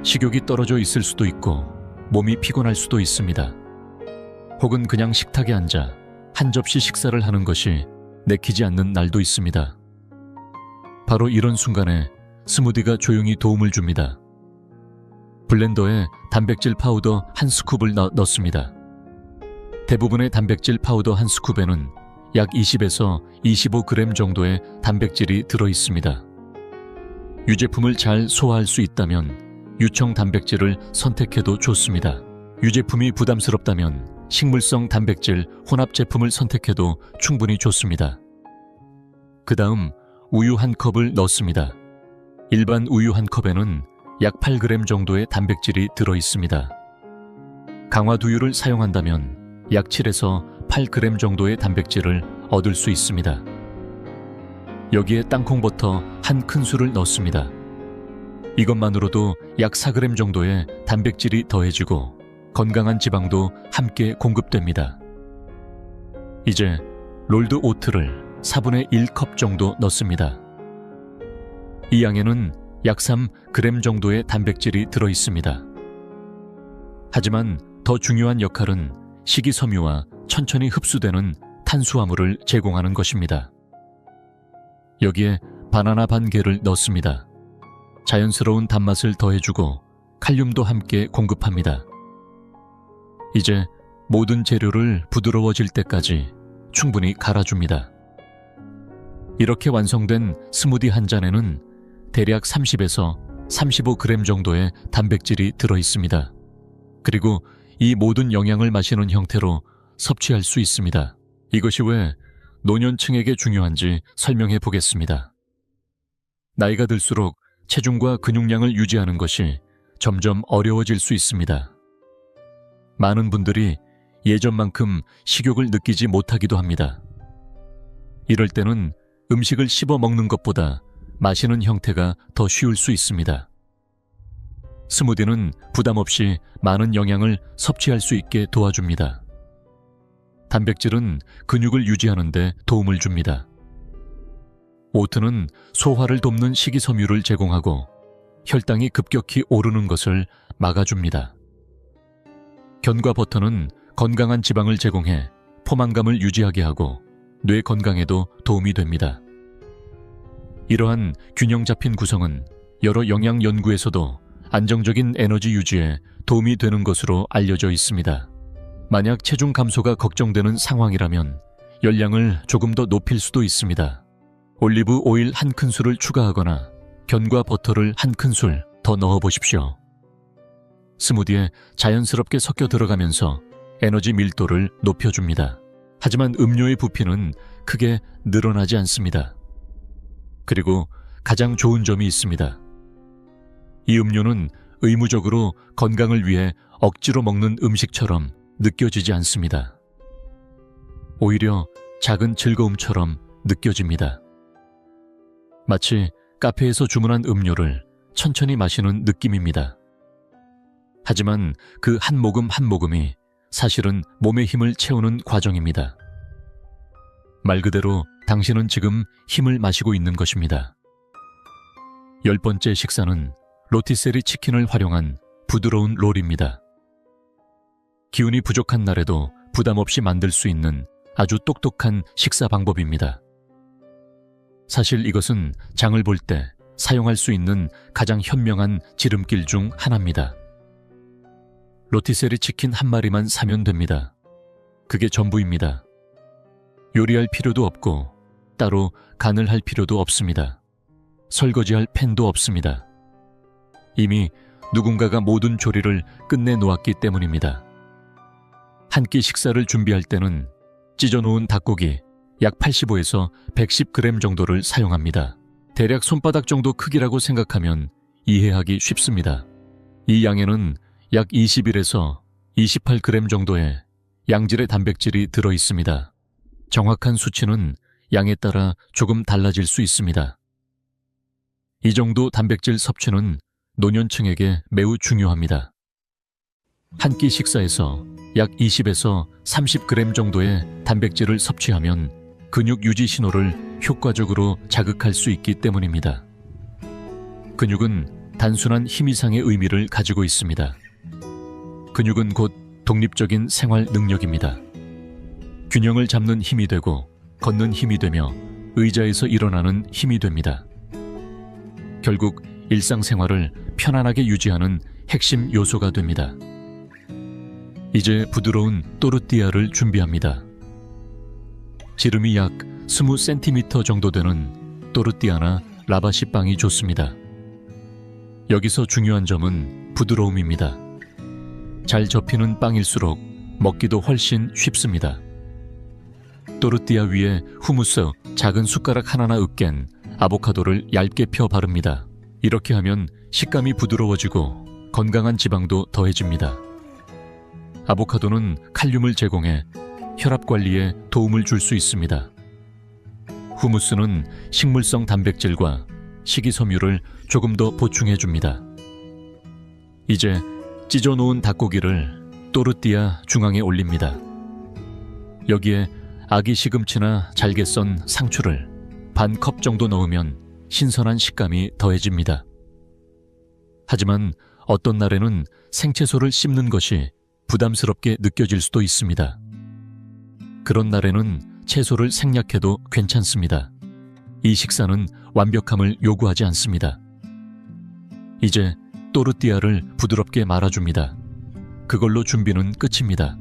식욕이 떨어져 있을 수도 있고 몸이 피곤할 수도 있습니다. 혹은 그냥 식탁에 앉아 한 접시 식사를 하는 것이 내키지 않는 날도 있습니다. 바로 이런 순간에 스무디가 조용히 도움을 줍니다. 블렌더에 단백질 파우더 한 스쿱을 넣습니다. 대부분의 단백질 파우더 한 스쿱에는 약 20에서 25g 정도의 단백질이 들어 있습니다. 유제품을 잘 소화할 수 있다면 유청 단백질을 선택해도 좋습니다. 유제품이 부담스럽다면 식물성 단백질 혼합 제품을 선택해도 충분히 좋습니다. 그 다음 우유 1컵을 넣습니다. 일반 우유 1컵에는 약 8g 정도의 단백질이 들어있습니다. 강화두유를 사용한다면 약 7에서 8g 정도의 단백질을 얻을 수 있습니다. 여기에 땅콩버터 한 큰술을 넣습니다. 이것만으로도 약 4g 정도의 단백질이 더해지고 건강한 지방도 함께 공급됩니다. 이제 롤드 오트를 4분의 1컵 정도 넣습니다. 이 양에는 약 3g 정도의 단백질이 들어있습니다. 하지만 더 중요한 역할은 식이섬유와 천천히 흡수되는 탄수화물을 제공하는 것입니다. 여기에 바나나 반 개를 넣습니다. 자연스러운 단맛을 더해주고 칼륨도 함께 공급합니다. 이제 모든 재료를 부드러워질 때까지 충분히 갈아줍니다. 이렇게 완성된 스무디 한 잔에는 대략 30에서 35g 정도의 단백질이 들어있습니다. 그리고 이 모든 영양을 마시는 형태로 섭취할 수 있습니다. 이것이 왜 노년층에게 중요한지 설명해 보겠습니다. 나이가 들수록 체중과 근육량을 유지하는 것이 점점 어려워질 수 있습니다. 많은 분들이 예전만큼 식욕을 느끼지 못하기도 합니다. 이럴 때는 음식을 씹어 먹는 것보다 마시는 형태가 더 쉬울 수 있습니다. 스무디는 부담 없이 많은 영양을 섭취할 수 있게 도와줍니다. 단백질은 근육을 유지하는 데 도움을 줍니다. 오트는 소화를 돕는 식이섬유를 제공하고 혈당이 급격히 오르는 것을 막아줍니다. 견과 버터는 건강한 지방을 제공해 포만감을 유지하게 하고 뇌 건강에도 도움이 됩니다. 이러한 균형 잡힌 구성은 여러 영양 연구에서도 안정적인 에너지 유지에 도움이 되는 것으로 알려져 있습니다. 만약 체중 감소가 걱정되는 상황이라면 열량을 조금 더 높일 수도 있습니다. 올리브 오일 한 큰술을 추가하거나 견과 버터를 한 큰술 더 넣어보십시오. 스무디에 자연스럽게 섞여 들어가면서 에너지 밀도를 높여줍니다. 하지만 음료의 부피는 크게 늘어나지 않습니다. 그리고 가장 좋은 점이 있습니다. 이 음료는 의무적으로 건강을 위해 억지로 먹는 음식처럼 느껴지지 않습니다. 오히려 작은 즐거움처럼 느껴집니다. 마치 카페에서 주문한 음료를 천천히 마시는 느낌입니다. 하지만 그 한 모금 한 모금이 사실은 몸의 힘을 채우는 과정입니다. 말 그대로 당신은 지금 힘을 마시고 있는 것입니다. 10번째 식사는 로티세리 치킨을 활용한 부드러운 롤입니다. 기운이 부족한 날에도 부담 없이 만들 수 있는 아주 똑똑한 식사 방법입니다. 사실 이것은 장을 볼 때 사용할 수 있는 가장 현명한 지름길 중 하나입니다. 로티세리 치킨 한 마리만 사면 됩니다. 그게 전부입니다. 요리할 필요도 없고 따로 간을 할 필요도 없습니다. 설거지할 팬도 없습니다. 이미 누군가가 모든 조리를 끝내 놓았기 때문입니다. 한 끼 식사를 준비할 때는 찢어놓은 닭고기 약 85에서 110g 정도를 사용합니다. 대략 손바닥 정도 크기라고 생각하면 이해하기 쉽습니다. 이 양에는 약 21에서 28g 정도의 양질의 단백질이 들어 있습니다. 정확한 수치는 양에 따라 조금 달라질 수 있습니다. 이 정도 단백질 섭취는 노년층에게 매우 중요합니다. 한 끼 식사에서 약 20에서 30g 정도의 단백질을 섭취하면 근육 유지 신호를 효과적으로 자극할 수 있기 때문입니다. 근육은 단순한 힘 이상의 의미를 가지고 있습니다. 근육은 곧 독립적인 생활 능력입니다. 균형을 잡는 힘이 되고 걷는 힘이 되며 의자에서 일어나는 힘이 됩니다. 결국 일상생활을 편안하게 유지하는 핵심 요소가 됩니다. 이제 부드러운 또르띠아를 준비합니다. 지름이 약 20cm 정도 되는 또르띠아나 라바시 빵이 좋습니다. 여기서 중요한 점은 부드러움입니다. 잘 접히는 빵일수록 먹기도 훨씬 쉽습니다. 또르띠아 위에 후무스 작은 숟가락 하나나 으깬 아보카도를 얇게 펴 바릅니다. 이렇게 하면 식감이 부드러워지고 건강한 지방도 더해집니다. 아보카도는 칼륨을 제공해 혈압 관리에 도움을 줄 수 있습니다. 후무스는 식물성 단백질과 식이섬유를 조금 더 보충해 줍니다. 이제 찢어 놓은 닭고기를 또르띠아 중앙에 올립니다. 여기에 아기 시금치나 잘게 썬 상추를 반 컵 정도 넣으면 신선한 식감이 더해집니다. 하지만 어떤 날에는 생채소를 씹는 것이 부담스럽게 느껴질 수도 있습니다. 그런 날에는 채소를 생략해도 괜찮습니다. 이 식사는 완벽함을 요구하지 않습니다. 이제 또르띠아를 부드럽게 말아줍니다. 그걸로 준비는 끝입니다.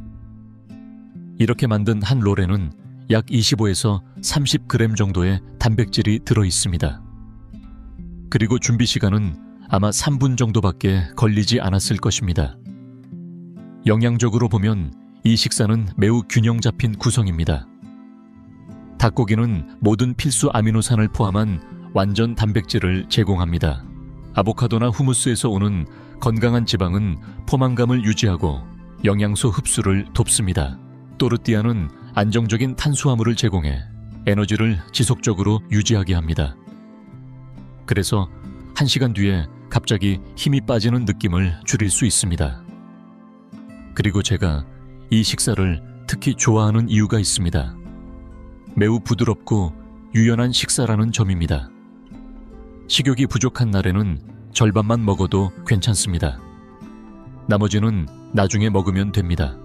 이렇게 만든 한 롤에는 약 25에서 30g 정도의 단백질이 들어있습니다. 그리고 준비 시간은 아마 3분 정도밖에 걸리지 않았을 것입니다. 영양적으로 보면 이 식사는 매우 균형 잡힌 구성입니다. 닭고기는 모든 필수 아미노산을 포함한 완전 단백질을 제공합니다. 아보카도나 후무스에서 오는 건강한 지방은 포만감을 유지하고 영양소 흡수를 돕습니다. 또르띠아는 안정적인 탄수화물을 제공해 에너지를 지속적으로 유지하게 합니다. 그래서 1시간 뒤에 갑자기 힘이 빠지는 느낌을 줄일 수 있습니다. 그리고 제가 이 식사를 특히 좋아하는 이유가 있습니다. 매우 부드럽고 유연한 식사라는 점입니다. 식욕이 부족한 날에는 절반만 먹어도 괜찮습니다. 나머지는 나중에 먹으면 됩니다.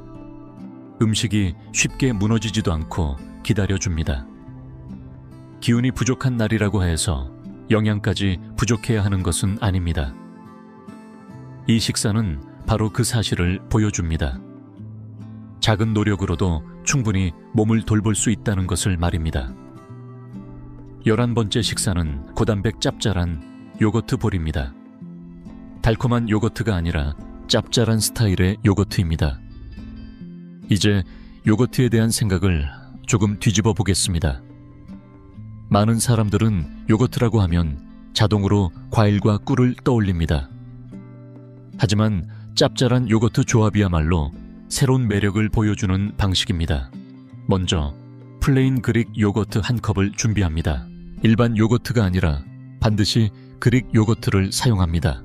음식이 쉽게 무너지지도 않고 기다려줍니다. 기운이 부족한 날이라고 해서 영양까지 부족해야 하는 것은 아닙니다. 이 식사는 바로 그 사실을 보여줍니다. 작은 노력으로도 충분히 몸을 돌볼 수 있다는 것을 말입니다. 11번째 식사는 고단백 짭짤한 요거트 볼입니다. 달콤한 요거트가 아니라 짭짤한 스타일의 요거트입니다. 이제 요거트에 대한 생각을 조금 뒤집어 보겠습니다. 많은 사람들은 요거트라고 하면 자동으로 과일과 꿀을 떠올립니다. 하지만 짭짤한 요거트 조합이야말로 새로운 매력을 보여주는 방식입니다. 먼저 플레인 그릭 요거트 한 컵을 준비합니다. 일반 요거트가 아니라 반드시 그릭 요거트를 사용합니다.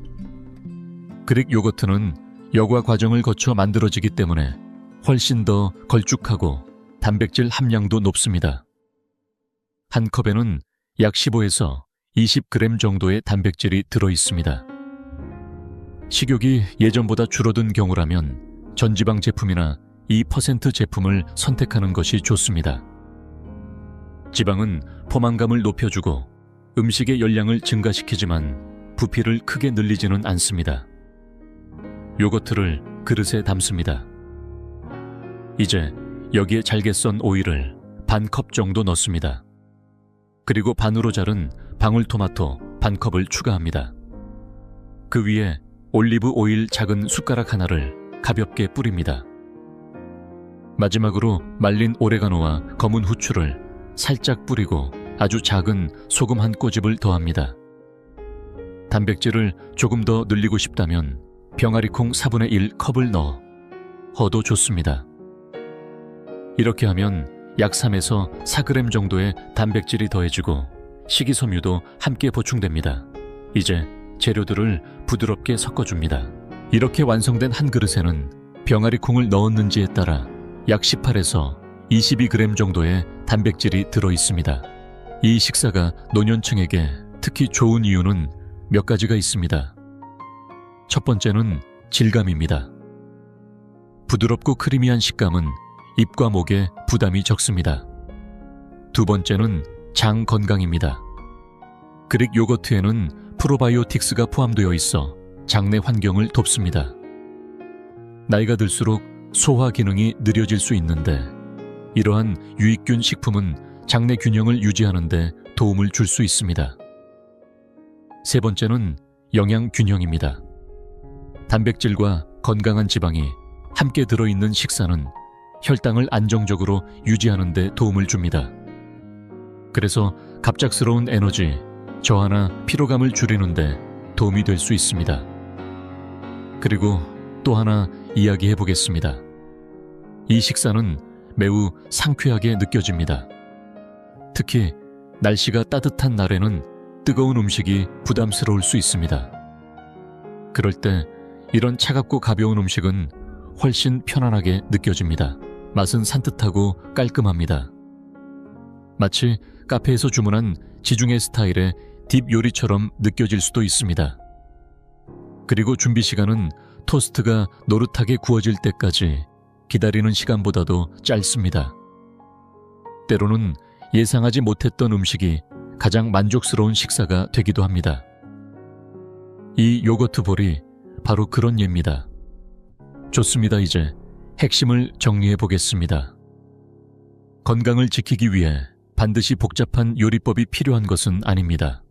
그릭 요거트는 여과 과정을 거쳐 만들어지기 때문에 훨씬 더 걸쭉하고 단백질 함량도 높습니다. 한 컵에는 약 15에서 20g 정도의 단백질이 들어있습니다. 식욕이 예전보다 줄어든 경우라면 전지방 제품이나 2% 제품을 선택하는 것이 좋습니다. 지방은 포만감을 높여주고 음식의 열량을 증가시키지만 부피를 크게 늘리지는 않습니다. 요거트를 그릇에 담습니다. 이제 여기에 잘게 썬 오일을 반 컵 정도 넣습니다. 그리고 반으로 자른 방울토마토 반 컵을 추가합니다. 그 위에 올리브 오일 작은 숟가락 하나를 가볍게 뿌립니다. 마지막으로 말린 오레가노와 검은 후추를 살짝 뿌리고 아주 작은 소금 한 꼬집을 더합니다. 단백질을 조금 더 늘리고 싶다면 병아리콩 4분의 1 컵을 넣어도 좋습니다. 이렇게 하면 약 3에서 4g 정도의 단백질이 더해지고 식이섬유도 함께 보충됩니다. 이제 재료들을 부드럽게 섞어줍니다. 이렇게 완성된 한 그릇에는 병아리콩을 넣었는지에 따라 약 18에서 22g 정도의 단백질이 들어있습니다. 이 식사가 노년층에게 특히 좋은 이유는 몇 가지가 있습니다. 첫 번째는 질감입니다. 부드럽고 크리미한 식감은 입과 목에 부담이 적습니다. 두 번째는 장 건강입니다. 그릭 요거트에는 프로바이오틱스가 포함되어 있어 장내 환경을 돕습니다. 나이가 들수록 소화 기능이 느려질 수 있는데 이러한 유익균 식품은 장내 균형을 유지하는 데 도움을 줄 수 있습니다. 세 번째는 영양 균형입니다. 단백질과 건강한 지방이 함께 들어있는 식사는 혈당을 안정적으로 유지하는 데 도움을 줍니다. 그래서 갑작스러운 에너지, 저하나 피로감을 줄이는 데 도움이 될 수 있습니다. 그리고 또 하나 이야기해 보겠습니다. 이 식사는 매우 상쾌하게 느껴집니다. 특히 날씨가 따뜻한 날에는 뜨거운 음식이 부담스러울 수 있습니다. 그럴 때 이런 차갑고 가벼운 음식은 훨씬 편안하게 느껴집니다. 맛은 산뜻하고 깔끔합니다. 마치 카페에서 주문한 지중해 스타일의 딥 요리처럼 느껴질 수도 있습니다. 그리고 준비 시간은 토스트가 노릇하게 구워질 때까지 기다리는 시간보다도 짧습니다. 때로는 예상하지 못했던 음식이 가장 만족스러운 식사가 되기도 합니다. 이 요거트 볼이 바로 그런 예입니다. 좋습니다. 이제 핵심을 정리해 보겠습니다. 건강을 지키기 위해 반드시 복잡한 요리법이 필요한 것은 아닙니다.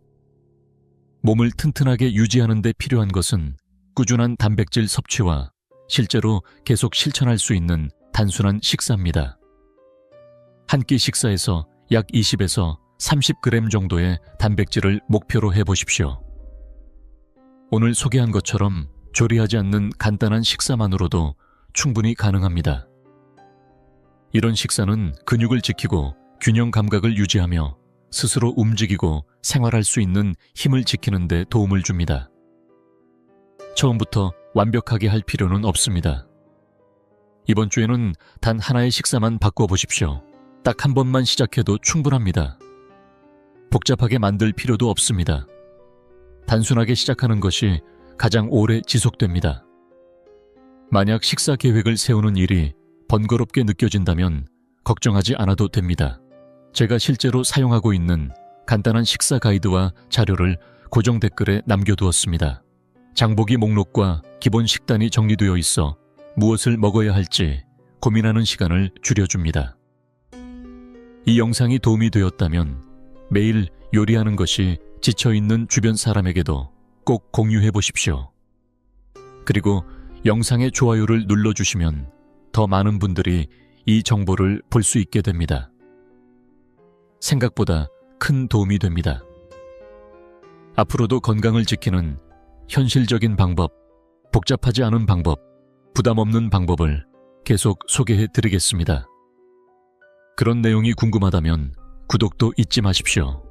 몸을 튼튼하게 유지하는 데 필요한 것은 꾸준한 단백질 섭취와 실제로 계속 실천할 수 있는 단순한 식사입니다. 한 끼 식사에서 약 20에서 30g 정도의 단백질을 목표로 해보십시오. 오늘 소개한 것처럼 조리하지 않는 간단한 식사만으로도 충분히 가능합니다. 이런 식사는 근육을 지키고 균형 감각을 유지하며 스스로 움직이고 생활할 수 있는 힘을 지키는 데 도움을 줍니다. 처음부터 완벽하게 할 필요는 없습니다. 이번 주에는 단 하나의 식사만 바꿔보십시오. 딱 한 번만 시작해도 충분합니다. 복잡하게 만들 필요도 없습니다. 단순하게 시작하는 것이 가장 오래 지속됩니다. 만약 식사 계획을 세우는 일이 번거롭게 느껴진다면 걱정하지 않아도 됩니다. 제가 실제로 사용하고 있는 간단한 식사 가이드와 자료를 고정 댓글에 남겨두었습니다. 장보기 목록과 기본 식단이 정리되어 있어 무엇을 먹어야 할지 고민하는 시간을 줄여줍니다. 이 영상이 도움이 되었다면 매일 요리하는 것이 지쳐있는 주변 사람에게도 꼭 공유해 보십시오. 그리고 영상의 좋아요를 눌러주시면 더 많은 분들이 이 정보를 볼 수 있게 됩니다. 생각보다 큰 도움이 됩니다. 앞으로도 건강을 지키는 현실적인 방법, 복잡하지 않은 방법, 부담 없는 방법을 계속 소개해 드리겠습니다. 그런 내용이 궁금하다면 구독도 잊지 마십시오.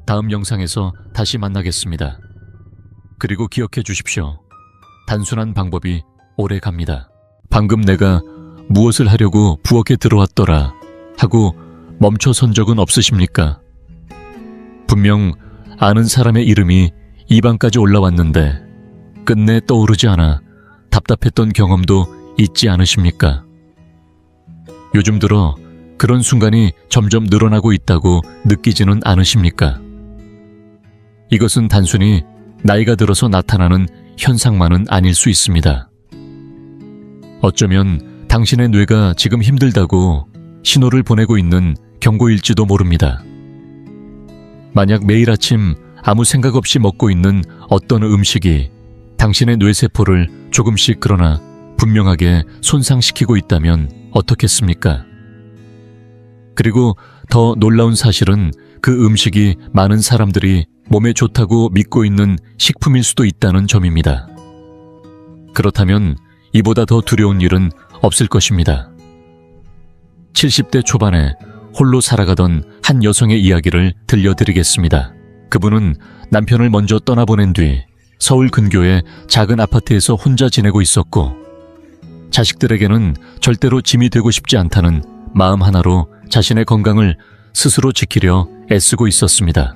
다음 영상에서 다시 만나겠습니다. 그리고 기억해 주십시오. 단순한 방법이 오래 갑니다. 방금 내가 무엇을 하려고 부엌에 들어왔더라 하고 멈춰선 적은 없으십니까? 분명 아는 사람의 이름이 입안까지 올라왔는데 끝내 떠오르지 않아 답답했던 경험도 있지 않으십니까? 요즘 들어 그런 순간이 점점 늘어나고 있다고 느끼지는 않으십니까? 이것은 단순히 나이가 들어서 나타나는 현상만은 아닐 수 있습니다. 어쩌면 당신의 뇌가 지금 힘들다고 신호를 보내고 있는 경고일지도 모릅니다. 만약 매일 아침 아무 생각 없이 먹고 있는 어떤 음식이 당신의 뇌세포를 조금씩 그러나 분명하게 손상시키고 있다면 어떻겠습니까? 그리고 더 놀라운 사실은 그 음식이 많은 사람들이 몸에 좋다고 믿고 있는 식품일 수도 있다는 점입니다. 그렇다면 이보다 더 두려운 일은 없을 것입니다. 70대 초반에 홀로 살아가던 한 여성의 이야기를 들려드리겠습니다. 그분은 남편을 먼저 떠나보낸 뒤 서울 근교의 작은 아파트에서 혼자 지내고 있었고 자식들에게는 절대로 짐이 되고 싶지 않다는 마음 하나로 자신의 건강을 스스로 지키려 애쓰고 있었습니다.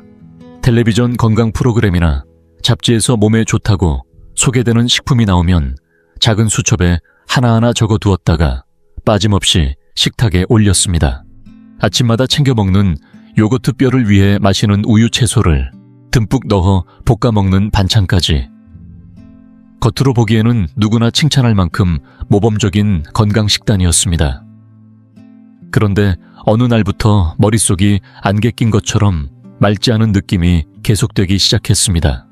텔레비전 건강 프로그램이나 잡지에서 몸에 좋다고 소개되는 식품이 나오면 작은 수첩에 하나하나 적어두었다가 빠짐없이 식탁에 올렸습니다. 아침마다 챙겨 먹는 요거트 뼈를 위해 마시는 우유 채소를 듬뿍 넣어 볶아 먹는 반찬까지. 겉으로 보기에는 누구나 칭찬할 만큼 모범적인 건강 식단이었습니다. 그런데 어느 날부터 머릿속이 안개 낀 것처럼 맑지 않은 느낌이 계속되기 시작했습니다.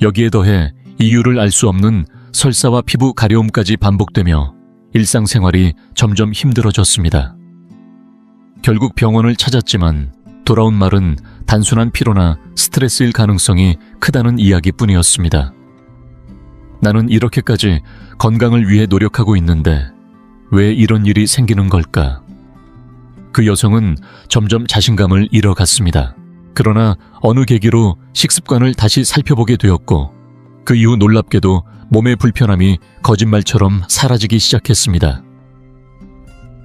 여기에 더해 이유를 알 수 없는 설사와 피부 가려움까지 반복되며 일상생활이 점점 힘들어졌습니다. 결국 병원을 찾았지만 돌아온 말은 단순한 피로나 스트레스일 가능성이 크다는 이야기뿐이었습니다. 나는 이렇게까지 건강을 위해 노력하고 있는데 왜 이런 일이 생기는 걸까? 그 여성은 점점 자신감을 잃어갔습니다. 그러나 어느 계기로 식습관을 다시 살펴보게 되었고 그 이후 놀랍게도 몸의 불편함이 거짓말처럼 사라지기 시작했습니다.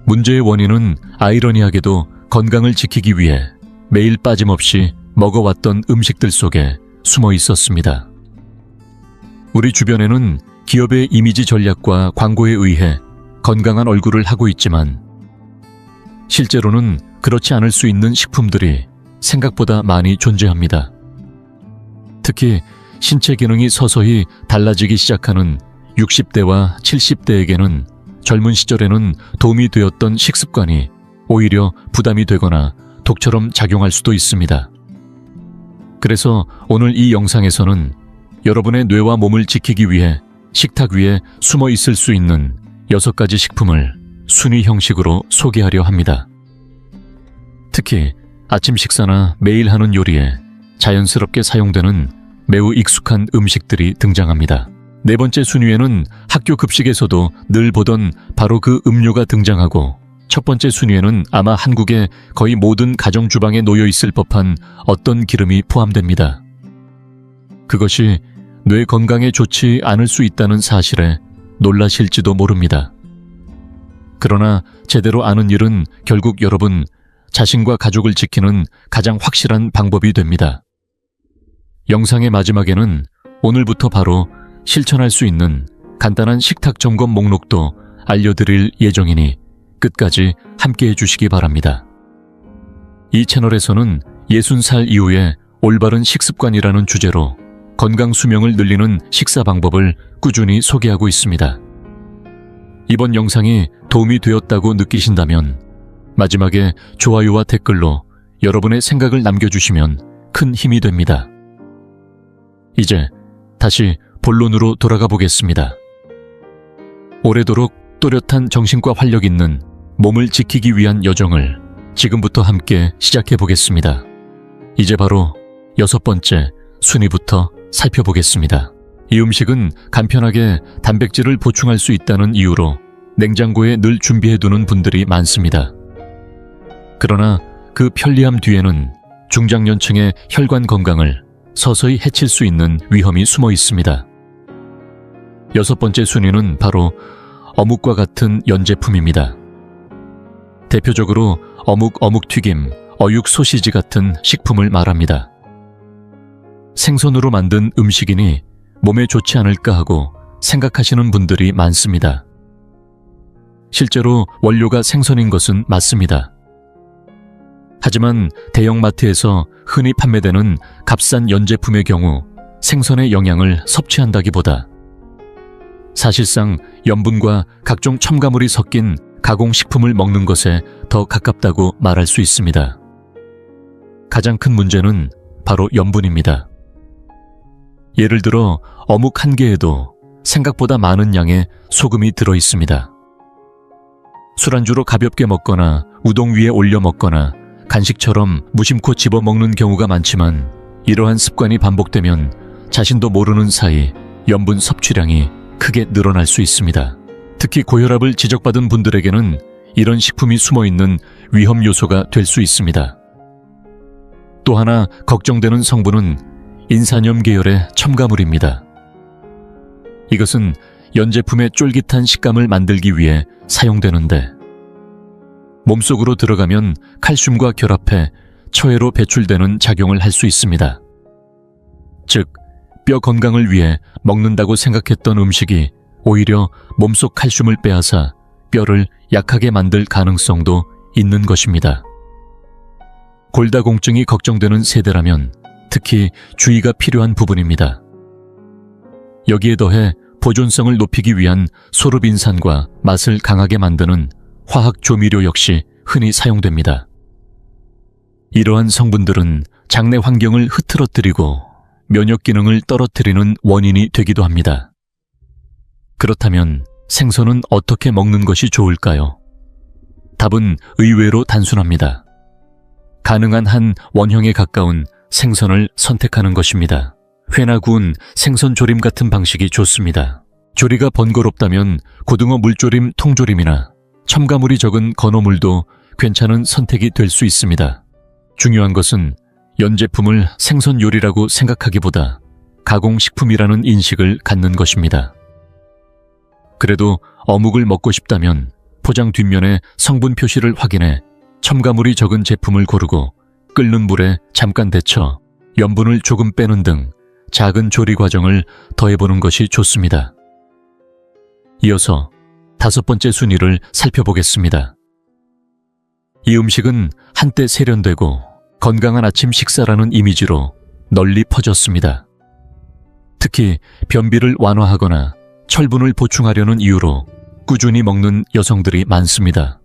문제의 원인은 아이러니하게도 건강을 지키기 위해 매일 빠짐없이 먹어왔던 음식들 속에 숨어 있었습니다. 우리 주변에는 기업의 이미지 전략과 광고에 의해 건강한 얼굴을 하고 있지만 실제로는 그렇지 않을 수 있는 식품들이 생각보다 많이 존재합니다. 특히 신체 기능이 서서히 달라지기 시작하는 60대와 70대에게는 젊은 시절에는 도움이 되었던 식습관이 오히려 부담이 되거나 독처럼 작용할 수도 있습니다. 그래서 오늘 이 영상에서는 여러분의 뇌와 몸을 지키기 위해 식탁 위에 숨어 있을 수 있는 6가지 식품을 순위 형식으로 소개하려 합니다. 특히 아침 식사나 매일 하는 요리에 자연스럽게 사용되는 매우 익숙한 음식들이 등장합니다. 4번째 순위에는 학교 급식에서도 늘 보던 바로 그 음료가 등장하고 첫 번째 순위에는 아마 한국의 거의 모든 가정 주방에 놓여 있을 법한 어떤 기름이 포함됩니다. 그것이 뇌 건강에 좋지 않을 수 있다는 사실에 놀라실지도 모릅니다. 그러나 제대로 아는 일은 결국 여러분 자신과 가족을 지키는 가장 확실한 방법이 됩니다. 영상의 마지막에는 오늘부터 바로 실천할 수 있는 간단한 식탁 점검 목록도 알려드릴 예정이니 끝까지 함께해 주시기 바랍니다. 이 채널에서는 60살 이후에 올바른 식습관이라는 주제로 건강 수명을 늘리는 식사 방법을 꾸준히 소개하고 있습니다. 이번 영상이 도움이 되었다고 느끼신다면 마지막에 좋아요와 댓글로 여러분의 생각을 남겨주시면 큰 힘이 됩니다. 이제 다시 본론으로 돌아가 보겠습니다. 오래도록 또렷한 정신과 활력 있는 몸을 지키기 위한 여정을 지금부터 함께 시작해 보겠습니다. 이제 바로 6번째 순위부터 살펴보겠습니다. 이 음식은 간편하게 단백질을 보충할 수 있다는 이유로 냉장고에 늘 준비해두는 분들이 많습니다. 그러나 그 편리함 뒤에는 중장년층의 혈관 건강을 서서히 해칠 수 있는 위험이 숨어 있습니다. 6번째 순위는 바로 어묵과 같은 연제품입니다. 대표적으로 어묵튀김, 어육 소시지 같은 식품을 말합니다. 생선으로 만든 음식이니 몸에 좋지 않을까 하고 생각하시는 분들이 많습니다. 실제로 원료가 생선인 것은 맞습니다. 하지만 대형마트에서 흔히 판매되는 값싼 연제품의 경우 생선의 영양을 섭취한다기보다 사실상 염분과 각종 첨가물이 섞인 가공식품을 먹는 것에 더 가깝다고 말할 수 있습니다. 가장 큰 문제는 바로 염분입니다. 예를 들어 어묵 1개에도 생각보다 많은 양의 소금이 들어 있습니다. 술안주로 가볍게 먹거나 우동 위에 올려 먹거나 간식처럼 무심코 집어먹는 경우가 많지만 이러한 습관이 반복되면 자신도 모르는 사이 염분 섭취량이 크게 늘어날 수 있습니다. 특히 고혈압을 지적받은 분들에게는 이런 식품이 숨어있는 위험 요소가 될 수 있습니다. 또 하나 걱정되는 성분은 인산염 계열의 첨가물입니다. 이것은 연제품의 쫄깃한 식감을 만들기 위해 사용되는데 몸속으로 들어가면 칼슘과 결합해 처해로 배출되는 작용을 할 수 있습니다. 즉, 뼈 건강을 위해 먹는다고 생각했던 음식이 오히려 몸속 칼슘을 빼앗아 뼈를 약하게 만들 가능성도 있는 것입니다. 골다공증이 걱정되는 세대라면 특히 주의가 필요한 부분입니다. 여기에 더해 보존성을 높이기 위한 소르빈산과 맛을 강하게 만드는 화학 조미료 역시 흔히 사용됩니다. 이러한 성분들은 장내 환경을 흐트러뜨리고 면역 기능을 떨어뜨리는 원인이 되기도 합니다. 그렇다면 생선은 어떻게 먹는 것이 좋을까요? 답은 의외로 단순합니다. 가능한 한 원형에 가까운 생선을 선택하는 것입니다. 회나 구운 생선 조림 같은 방식이 좋습니다. 조리가 번거롭다면 고등어 물조림 통조림이나 첨가물이 적은 건어물도 괜찮은 선택이 될 수 있습니다. 중요한 것은 연제품을 생선 요리라고 생각하기보다 가공식품이라는 인식을 갖는 것입니다. 그래도 어묵을 먹고 싶다면 포장 뒷면에 성분 표시를 확인해 첨가물이 적은 제품을 고르고 끓는 물에 잠깐 데쳐 염분을 조금 빼는 등 작은 조리 과정을 더해보는 것이 좋습니다. 이어서 5번째 순위를 살펴보겠습니다. 이 음식은 한때 세련되고 건강한 아침 식사라는 이미지로 널리 퍼졌습니다. 특히 변비를 완화하거나 철분을 보충하려는 이유로 꾸준히 먹는 여성들이 많습니다.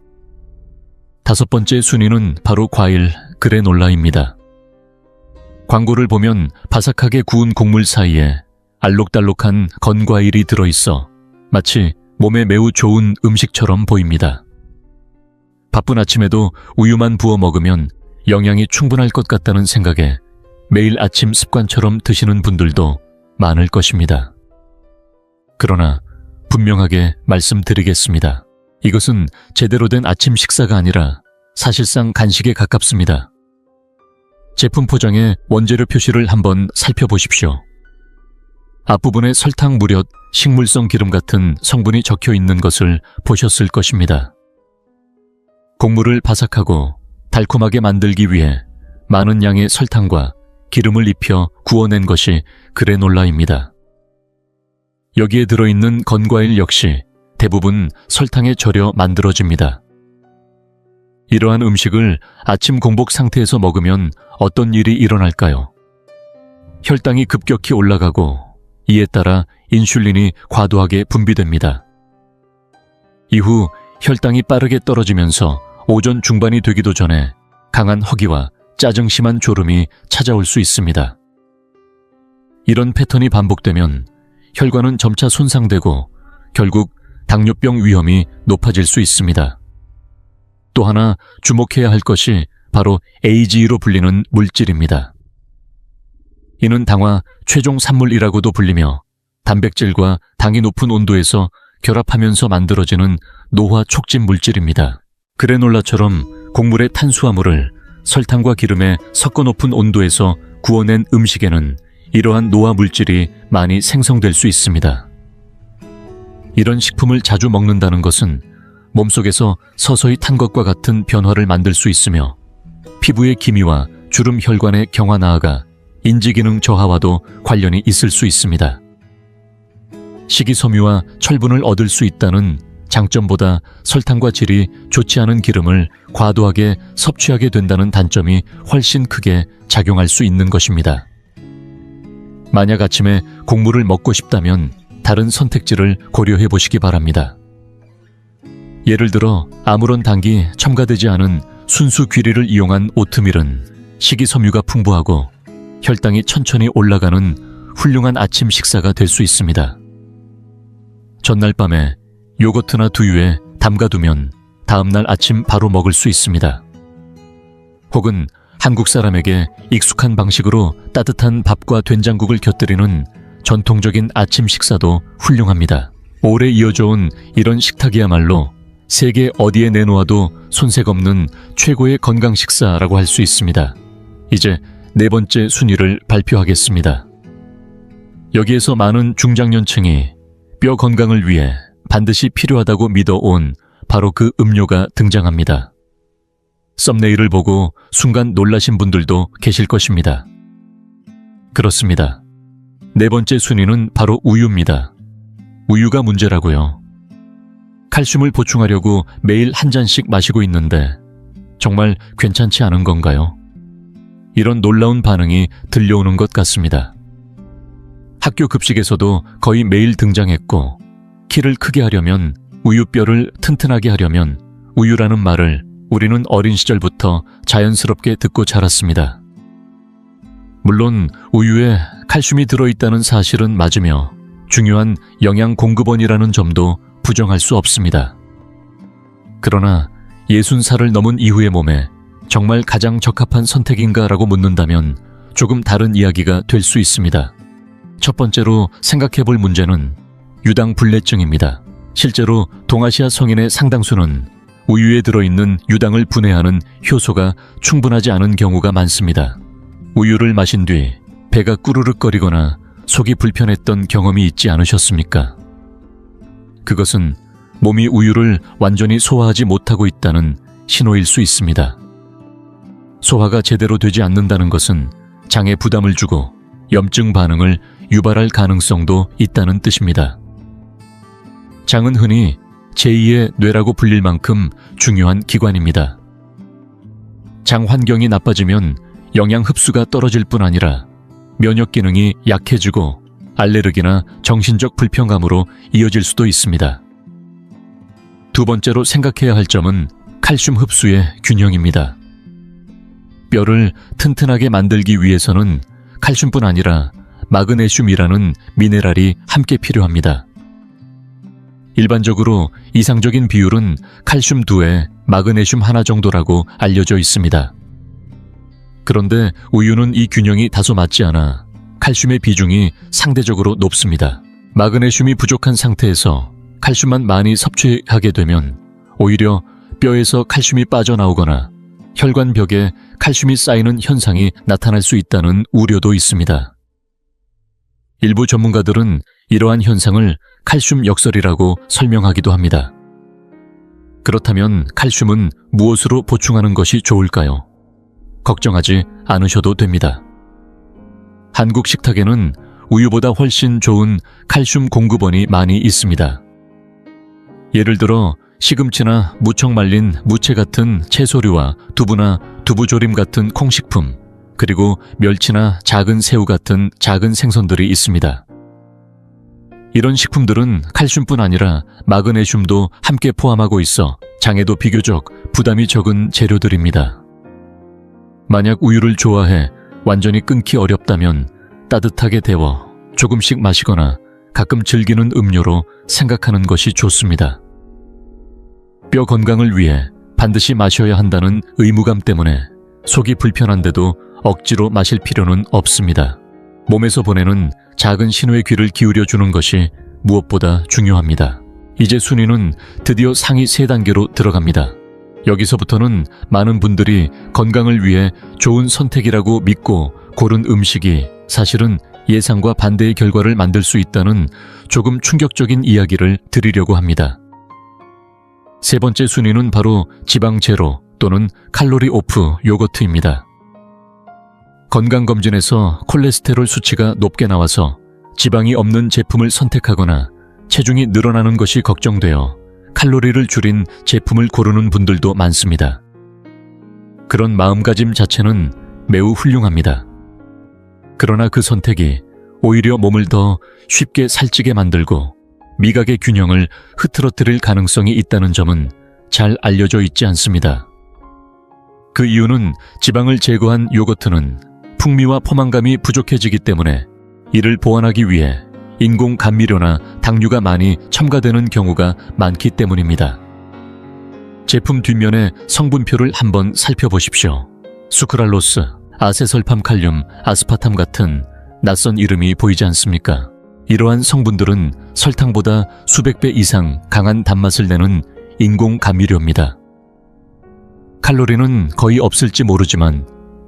5번째 순위는 바로 과일 그래놀라입니다. 광고를 보면 바삭하게 구운 곡물 사이에 알록달록한 건과일이 들어있어 마치 몸에 매우 좋은 음식처럼 보입니다. 바쁜 아침에도 우유만 부어 먹으면 영양이 충분할 것 같다는 생각에 매일 아침 습관처럼 드시는 분들도 많을 것입니다. 그러나 분명하게 말씀드리겠습니다. 이것은 제대로 된 아침 식사가 아니라 사실상 간식에 가깝습니다. 제품 포장의 원재료 표시를 한번 살펴보십시오. 앞부분에 설탕, 무렵, 식물성 기름 같은 성분이 적혀 있는 것을 보셨을 것입니다. 곡물을 바삭하고 달콤하게 만들기 위해 많은 양의 설탕과 기름을 입혀 구워낸 것이 그래놀라입니다. 여기에 들어있는 건과일 역시 대부분 설탕에 절여 만들어집니다. 이러한 음식을 아침 공복 상태에서 먹으면 어떤 일이 일어날까요? 혈당이 급격히 올라가고 이에 따라 인슐린이 과도하게 분비됩니다. 이후 혈당이 빠르게 떨어지면서 오전 중반이 되기도 전에 강한 허기와 짜증 심한 졸음이 찾아올 수 있습니다. 이런 패턴이 반복되면 혈관은 점차 손상되고 결국 당뇨병 위험이 높아질 수 있습니다. 또 하나 주목해야 할 것이 바로 AGE로 불리는 물질입니다. 이는 당화 최종 산물이라고도 불리며 단백질과 당이 높은 온도에서 결합하면서 만들어지는 노화 촉진 물질입니다. 그래놀라처럼 곡물의 탄수화물을 설탕과 기름에 섞어 높은 온도에서 구워낸 음식에는 이러한 노화 물질이 많이 생성될 수 있습니다. 이런 식품을 자주 먹는다는 것은 몸속에서 서서히 탄 것과 같은 변화를 만들 수 있으며 피부의 기미와 주름 혈관의 경화 나아가 인지기능 저하와도 관련이 있을 수 있습니다. 식이섬유와 철분을 얻을 수 있다는 장점보다 설탕과 질이 좋지 않은 기름을 과도하게 섭취하게 된다는 단점이 훨씬 크게 작용할 수 있는 것입니다. 만약 아침에 곡물을 먹고 싶다면 다른 선택지를 고려해 보시기 바랍니다. 예를 들어 아무런 당이 첨가되지 않은 순수 귀리를 이용한 오트밀은 식이섬유가 풍부하고 혈당이 천천히 올라가는 훌륭한 아침 식사가 될 수 있습니다. 전날 밤에 요거트나 두유에 담가두면 다음날 아침 바로 먹을 수 있습니다. 혹은 한국 사람에게 익숙한 방식으로 따뜻한 밥과 된장국을 곁들이는 전통적인 아침 식사도 훌륭합니다. 오래 이어져온 이런 식탁이야말로 세계 어디에 내놓아도 손색 없는 최고의 건강 식사라고 할 수 있습니다. 이제 4번째 순위를 발표하겠습니다. 여기에서 많은 중장년층이 뼈 건강을 위해 반드시 필요하다고 믿어온 바로 그 음료가 등장합니다. 썸네일을 보고 순간 놀라신 분들도 계실 것입니다. 그렇습니다. 4번째 순위는 바로 우유입니다. 우유가 문제라고요. 칼슘을 보충하려고 매일 한 잔씩 마시고 있는데 정말 괜찮지 않은 건가요? 이런 놀라운 반응이 들려오는 것 같습니다. 학교 급식에서도 거의 매일 등장했고 키를 크게 하려면 우유뼈를 튼튼하게 하려면 우유라는 말을 우리는 어린 시절부터 자연스럽게 듣고 자랐습니다. 물론 우유에 칼슘이 들어있다는 사실은 맞으며 중요한 영양 공급원이라는 점도 부정할 수 없습니다. 그러나 60살을 넘은 이후의 몸에 정말 가장 적합한 선택인가라고 묻는다면 조금 다른 이야기가 될 수 있습니다. 첫 번째로 생각해 볼 문제는 유당불내증입니다. 실제로 동아시아 성인의 상당수는 우유에 들어있는 유당을 분해하는 효소가 충분하지 않은 경우가 많습니다. 우유를 마신 뒤 배가 꾸르륵거리거나 속이 불편했던 경험이 있지 않으셨습니까? 그것은 몸이 우유를 완전히 소화하지 못하고 있다는 신호일 수 있습니다. 소화가 제대로 되지 않는다는 것은 장에 부담을 주고 염증 반응을 유발할 가능성도 있다는 뜻입니다. 장은 흔히 제2의 뇌라고 불릴 만큼 중요한 기관입니다. 장 환경이 나빠지면 영양 흡수가 떨어질 뿐 아니라 면역 기능이 약해지고 알레르기나 정신적 불편감으로 이어질 수도 있습니다. 두 번째로 생각해야 할 점은 칼슘 흡수의 균형입니다. 뼈를 튼튼하게 만들기 위해서는 칼슘뿐 아니라 마그네슘이라는 미네랄이 함께 필요합니다. 일반적으로 이상적인 비율은 칼슘 2에 마그네슘 1 정도라고 알려져 있습니다. 그런데 우유는 이 균형이 다소 맞지 않아 칼슘의 비중이 상대적으로 높습니다. 마그네슘이 부족한 상태에서 칼슘만 많이 섭취하게 되면 오히려 뼈에서 칼슘이 빠져나오거나 혈관벽에 칼슘이 쌓이는 현상이 나타날 수 있다는 우려도 있습니다. 일부 전문가들은 이러한 현상을 칼슘 역설이라고 설명하기도 합니다. 그렇다면 칼슘은 무엇으로 보충하는 것이 좋을까요? 걱정하지 않으셔도 됩니다. 한국 식탁에는 우유보다 훨씬 좋은 칼슘 공급원이 많이 있습니다. 예를 들어 시금치나 무척 말린 무채 같은 채소류와 두부나 두부조림 같은 콩식품, 그리고 멸치나 작은 새우 같은 작은 생선들이 있습니다. 이런 식품들은 칼슘뿐 아니라 마그네슘도 함께 포함하고 있어 장에도 비교적 부담이 적은 재료들입니다. 만약 우유를 좋아해 완전히 끊기 어렵다면 따뜻하게 데워 조금씩 마시거나 가끔 즐기는 음료로 생각하는 것이 좋습니다. 뼈 건강을 위해 반드시 마셔야 한다는 의무감 때문에 속이 불편한데도 억지로 마실 필요는 없습니다. 몸에서 보내는 작은 신호에 귀를 기울여 주는 것이 무엇보다 중요합니다. 이제 순위는 드디어 상위 3단계로 들어갑니다. 여기서부터는 많은 분들이 건강을 위해 좋은 선택이라고 믿고 고른 음식이 사실은 예상과 반대의 결과를 만들 수 있다는 조금 충격적인 이야기를 드리려고 합니다. 세 번째 순위는 바로 지방 제로 또는 칼로리 오프 요거트입니다. 건강검진에서 콜레스테롤 수치가 높게 나와서 지방이 없는 제품을 선택하거나 체중이 늘어나는 것이 걱정되어 칼로리를 줄인 제품을 고르는 분들도 많습니다. 그런 마음가짐 자체는 매우 훌륭합니다. 그러나 그 선택이 오히려 몸을 더 쉽게 살찌게 만들고 미각의 균형을 흐트러뜨릴 가능성이 있다는 점은 잘 알려져 있지 않습니다. 그 이유는 지방을 제거한 요거트는 풍미와 포만감이 부족해지기 때문에 이를 보완하기 위해 인공 감미료나 당류가 많이 첨가되는 경우가 많기 때문입니다. 제품 뒷면의 성분표를 한번 살펴보십시오. 수크랄로스, 아세설팜칼륨, 아스파탐 같은 낯선 이름이 보이지 않습니까? 이러한 성분들은 설탕보다 수백 배 이상 강한 단맛을 내는 인공 감미료입니다. 칼로리는 거의 없을지 모르지만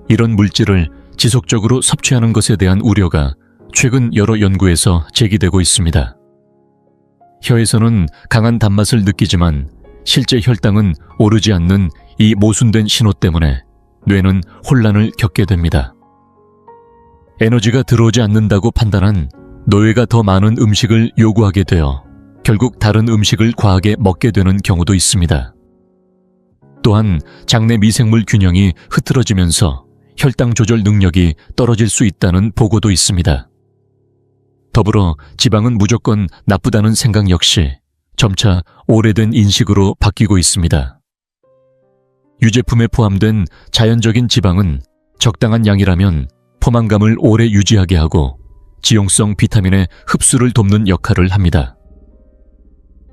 이런 물질을 지속적으로 섭취하는 것에 대한 우려가 최근 여러 연구에서 제기되고 있습니다. 혀에서는 강한 단맛을 느끼지만 실제 혈당은 오르지 않는 이 모순된 신호 때문에 뇌는 혼란을 겪게 됩니다. 에너지가 들어오지 않는다고 판단한 뇌가 더 많은 음식을 요구하게 되어 결국 다른 음식을 과하게 먹게 되는 경우도 있습니다. 또한 장내 미생물 균형이 흐트러지면서 혈당 조절 능력이 떨어질 수 있다는 보고도 있습니다. 더불어 지방은 무조건 나쁘다는 생각 역시 점차 오래된 인식으로 바뀌고 있습니다. 유제품에 포함된 자연적인 지방은 적당한 양이라면 포만감을 오래 유지하게 하고 지용성 비타민의 흡수를 돕는 역할을 합니다.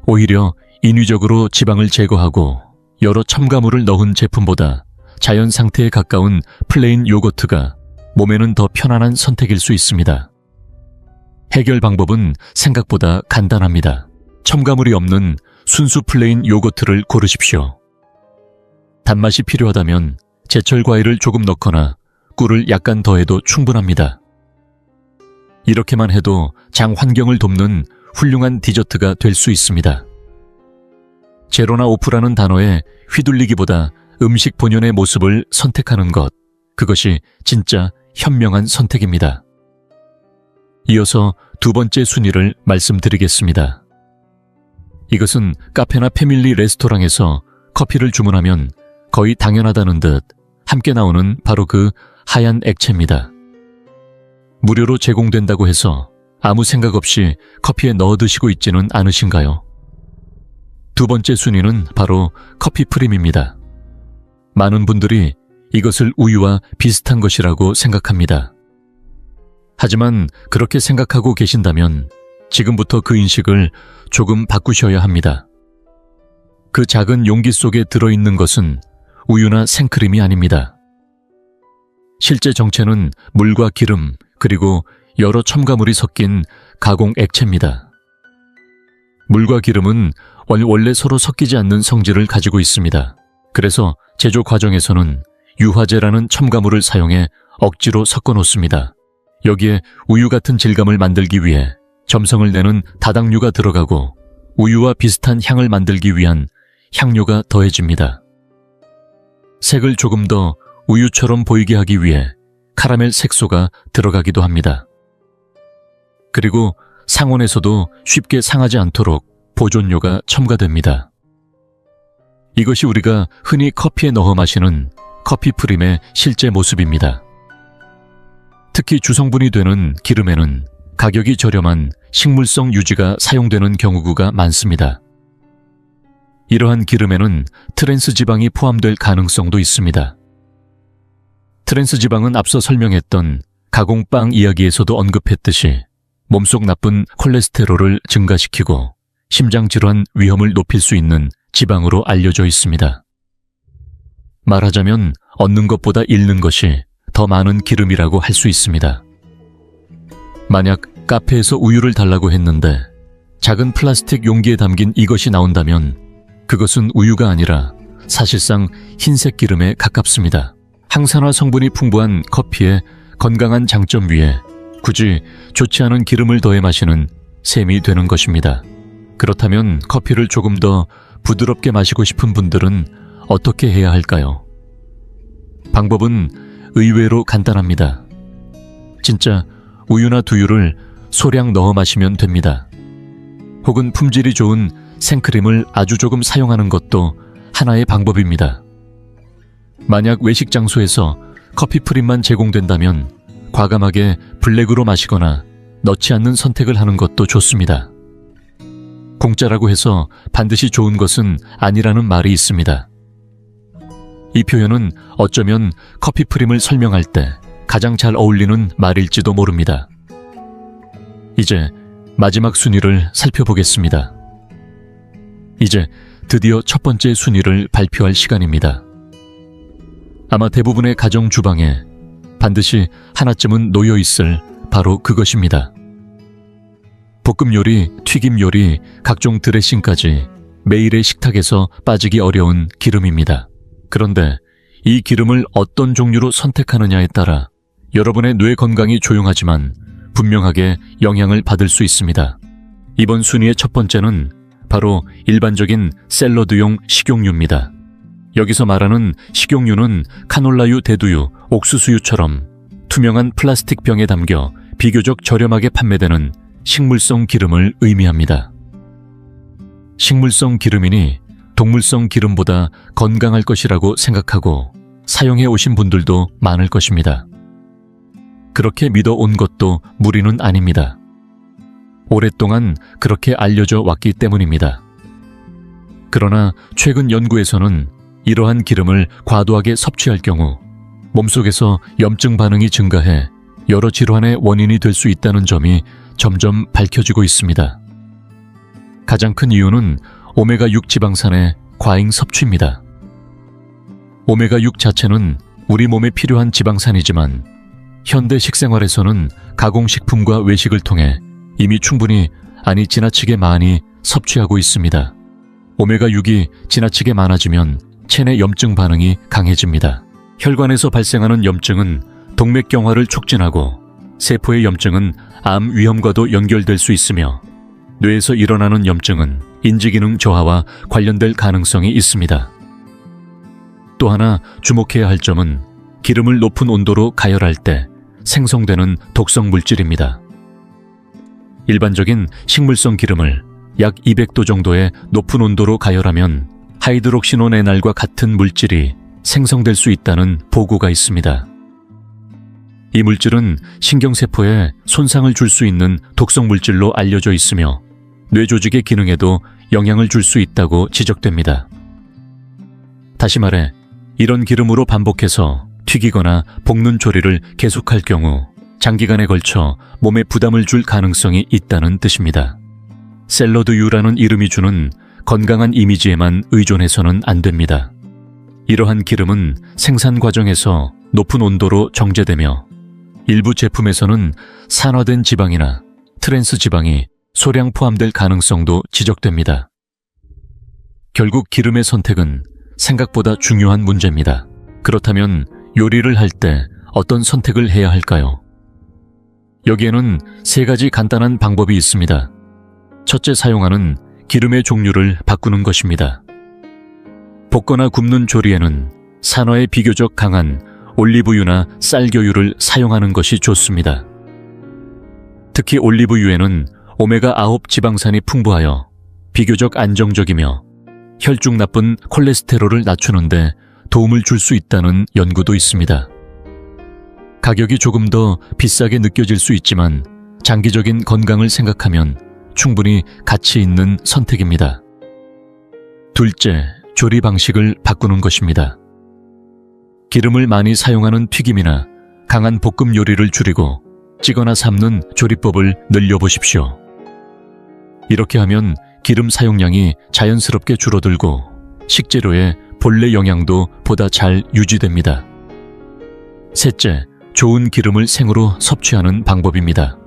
오히려 인위적으로 지방을 제거하고 여러 첨가물을 넣은 제품보다 자연 상태에 가까운 플레인 요거트가 몸에는 더 편안한 선택일 수 있습니다. 해결 방법은 생각보다 간단합니다. 첨가물이 없는 순수 플레인 요거트를 고르십시오. 단맛이 필요하다면 제철 과일을 조금 넣거나 꿀을 약간 더해도 충분합니다. 이렇게만 해도 장 환경을 돕는 훌륭한 디저트가 될 수 있습니다. 제로나 오프라는 단어에 휘둘리기보다 음식 본연의 모습을 선택하는 것, 그것이 진짜 현명한 선택입니다. 이어서 두 번째 순위를 말씀드리겠습니다. 이것은 카페나 패밀리 레스토랑에서 커피를 주문하면 거의 당연하다는 듯 함께 나오는 바로 그 하얀 액체입니다. 무료로 제공된다고 해서 아무 생각 없이 커피에 넣어 드시고 있지는 않으신가요? 두 번째 순위는 바로 커피 프림입니다. 많은 분들이 이것을 우유와 비슷한 것이라고 생각합니다. 하지만 그렇게 생각하고 계신다면 지금부터 그 인식을 조금 바꾸셔야 합니다. 그 작은 용기 속에 들어있는 것은 우유나 생크림이 아닙니다. 실제 정체는 물과 기름 그리고 여러 첨가물이 섞인 가공 액체입니다. 물과 기름은 원래 서로 섞이지 않는 성질을 가지고 있습니다. 그래서 제조 과정에서는 유화제라는 첨가물을 사용해 억지로 섞어 놓습니다. 여기에 우유 같은 질감을 만들기 위해 점성을 내는 다당류가 들어가고 우유와 비슷한 향을 만들기 위한 향료가 더해집니다. 색을 조금 더 우유처럼 보이게 하기 위해 카라멜 색소가 들어가기도 합니다. 그리고 상온에서도 쉽게 상하지 않도록 보존료가 첨가됩니다. 이것이 우리가 흔히 커피에 넣어 마시는 커피 프림의 실제 모습입니다. 특히 주성분이 되는 기름에는 가격이 저렴한 식물성 유지가 사용되는 경우가 많습니다. 이러한 기름에는 트랜스 지방이 포함될 가능성도 있습니다. 트랜스 지방은 앞서 설명했던 가공빵 이야기에서도 언급했듯이 몸속 나쁜 콜레스테롤을 증가시키고 심장질환 위험을 높일 수 있는 지방으로 알려져 있습니다. 말하자면 얻는 것보다 잃는 것이 더 많은 기름이라고 할 수 있습니다. 만약 카페에서 우유를 달라고 했는데 작은 플라스틱 용기에 담긴 이것이 나온다면 그것은 우유가 아니라 사실상 흰색 기름에 가깝습니다. 항산화 성분이 풍부한 커피의 건강한 장점 위에 굳이 좋지 않은 기름을 더해 마시는 셈이 되는 것입니다. 그렇다면 커피를 조금 더 부드럽게 마시고 싶은 분들은 어떻게 해야 할까요? 방법은 의외로 간단합니다. 진짜 우유나 두유를 소량 넣어 마시면 됩니다. 혹은 품질이 좋은 생크림을 아주 조금 사용하는 것도 하나의 방법입니다. 만약 외식 장소에서 커피 프림만 제공된다면 과감하게 블랙으로 마시거나 넣지 않는 선택을 하는 것도 좋습니다. 공짜라고 해서 반드시 좋은 것은 아니라는 말이 있습니다. 이 표현은 어쩌면 커피 프림을 설명할 때 가장 잘 어울리는 말일지도 모릅니다. 이제 마지막 순위를 살펴보겠습니다. 이제 드디어 첫 번째 순위를 발표할 시간입니다. 아마 대부분의 가정 주방에 반드시 하나쯤은 놓여 있을 바로 그것입니다. 볶음 요리, 튀김 요리, 각종 드레싱까지 매일의 식탁에서 빠지기 어려운 기름입니다. 그런데 이 기름을 어떤 종류로 선택하느냐에 따라 여러분의 뇌 건강이 조용하지만 분명하게 영향을 받을 수 있습니다. 이번 순위의 첫 번째는 바로 일반적인 샐러드용 식용유입니다. 여기서 말하는 식용유는 카놀라유, 대두유, 옥수수유처럼 투명한 플라스틱 병에 담겨 비교적 저렴하게 판매되는 식물성 기름을 의미합니다. 식물성 기름이니 동물성 기름보다 건강할 것이라고 생각하고 사용해 오신 분들도 많을 것입니다. 그렇게 믿어온 것도 무리는 아닙니다. 오랫동안 그렇게 알려져 왔기 때문입니다. 그러나 최근 연구에서는 이러한 기름을 과도하게 섭취할 경우 몸속에서 염증 반응이 증가해 여러 질환의 원인이 될 수 있다는 점이 점점 밝혀지고 있습니다. 가장 큰 이유는 오메가6 지방산의 과잉 섭취입니다. 오메가6 자체는 우리 몸에 필요한 지방산이지만 현대 식생활에서는 가공식품과 외식을 통해 이미 충분히 아니 지나치게 많이 섭취하고 있습니다. 오메가6이 지나치게 많아지면 체내 염증 반응이 강해집니다. 혈관에서 발생하는 염증은 동맥경화를 촉진하고 세포의 염증은 암 위험과도 연결될 수 있으며 뇌에서 일어나는 염증은 인지기능 저하와 관련될 가능성이 있습니다. 또 하나 주목해야 할 점은 기름을 높은 온도로 가열할 때 생성되는 독성 물질입니다. 일반적인 식물성 기름을 약 200도 정도의 높은 온도로 가열하면 하이드록시노네날과 같은 물질이 생성될 수 있다는 보고가 있습니다. 이 물질은 신경세포에 손상을 줄 수 있는 독성 물질로 알려져 있으며 뇌 조직의 기능에도 영향을 줄 수 있다고 지적됩니다. 다시 말해, 이런 기름으로 반복해서 튀기거나 볶는 조리를 계속할 경우 장기간에 걸쳐 몸에 부담을 줄 가능성이 있다는 뜻입니다. 샐러드유라는 이름이 주는 건강한 이미지에만 의존해서는 안 됩니다. 이러한 기름은 생산 과정에서 높은 온도로 정제되며 일부 제품에서는 산화된 지방이나 트랜스 지방이 소량 포함될 가능성도 지적됩니다. 결국 기름의 선택은 생각보다 중요한 문제입니다. 그렇다면 요리를 할 때 어떤 선택을 해야 할까요? 여기에는 3가지 간단한 방법이 있습니다. 첫째, 사용하는 기름의 종류를 바꾸는 것입니다. 볶거나 굽는 조리에는 산화에 비교적 강한 올리브유나 쌀교유를 사용하는 것이 좋습니다. 특히 올리브유에는 오메가9 지방산이 풍부하여 비교적 안정적이며 혈중 나쁜 콜레스테롤을 낮추는데 도움을 줄 수 있다는 연구도 있습니다. 가격이 조금 더 비싸게 느껴질 수 있지만 장기적인 건강을 생각하면 충분히 가치 있는 선택입니다. 둘째, 조리 방식을 바꾸는 것입니다. 기름을 많이 사용하는 튀김이나 강한 볶음 요리를 줄이고 찌거나 삶는 조리법을 늘려보십시오. 이렇게 하면 기름 사용량이 자연스럽게 줄어들고 식재료의 본래 영양도 보다 잘 유지됩니다. 셋째, 좋은 기름을 생으로 섭취하는 방법입니다.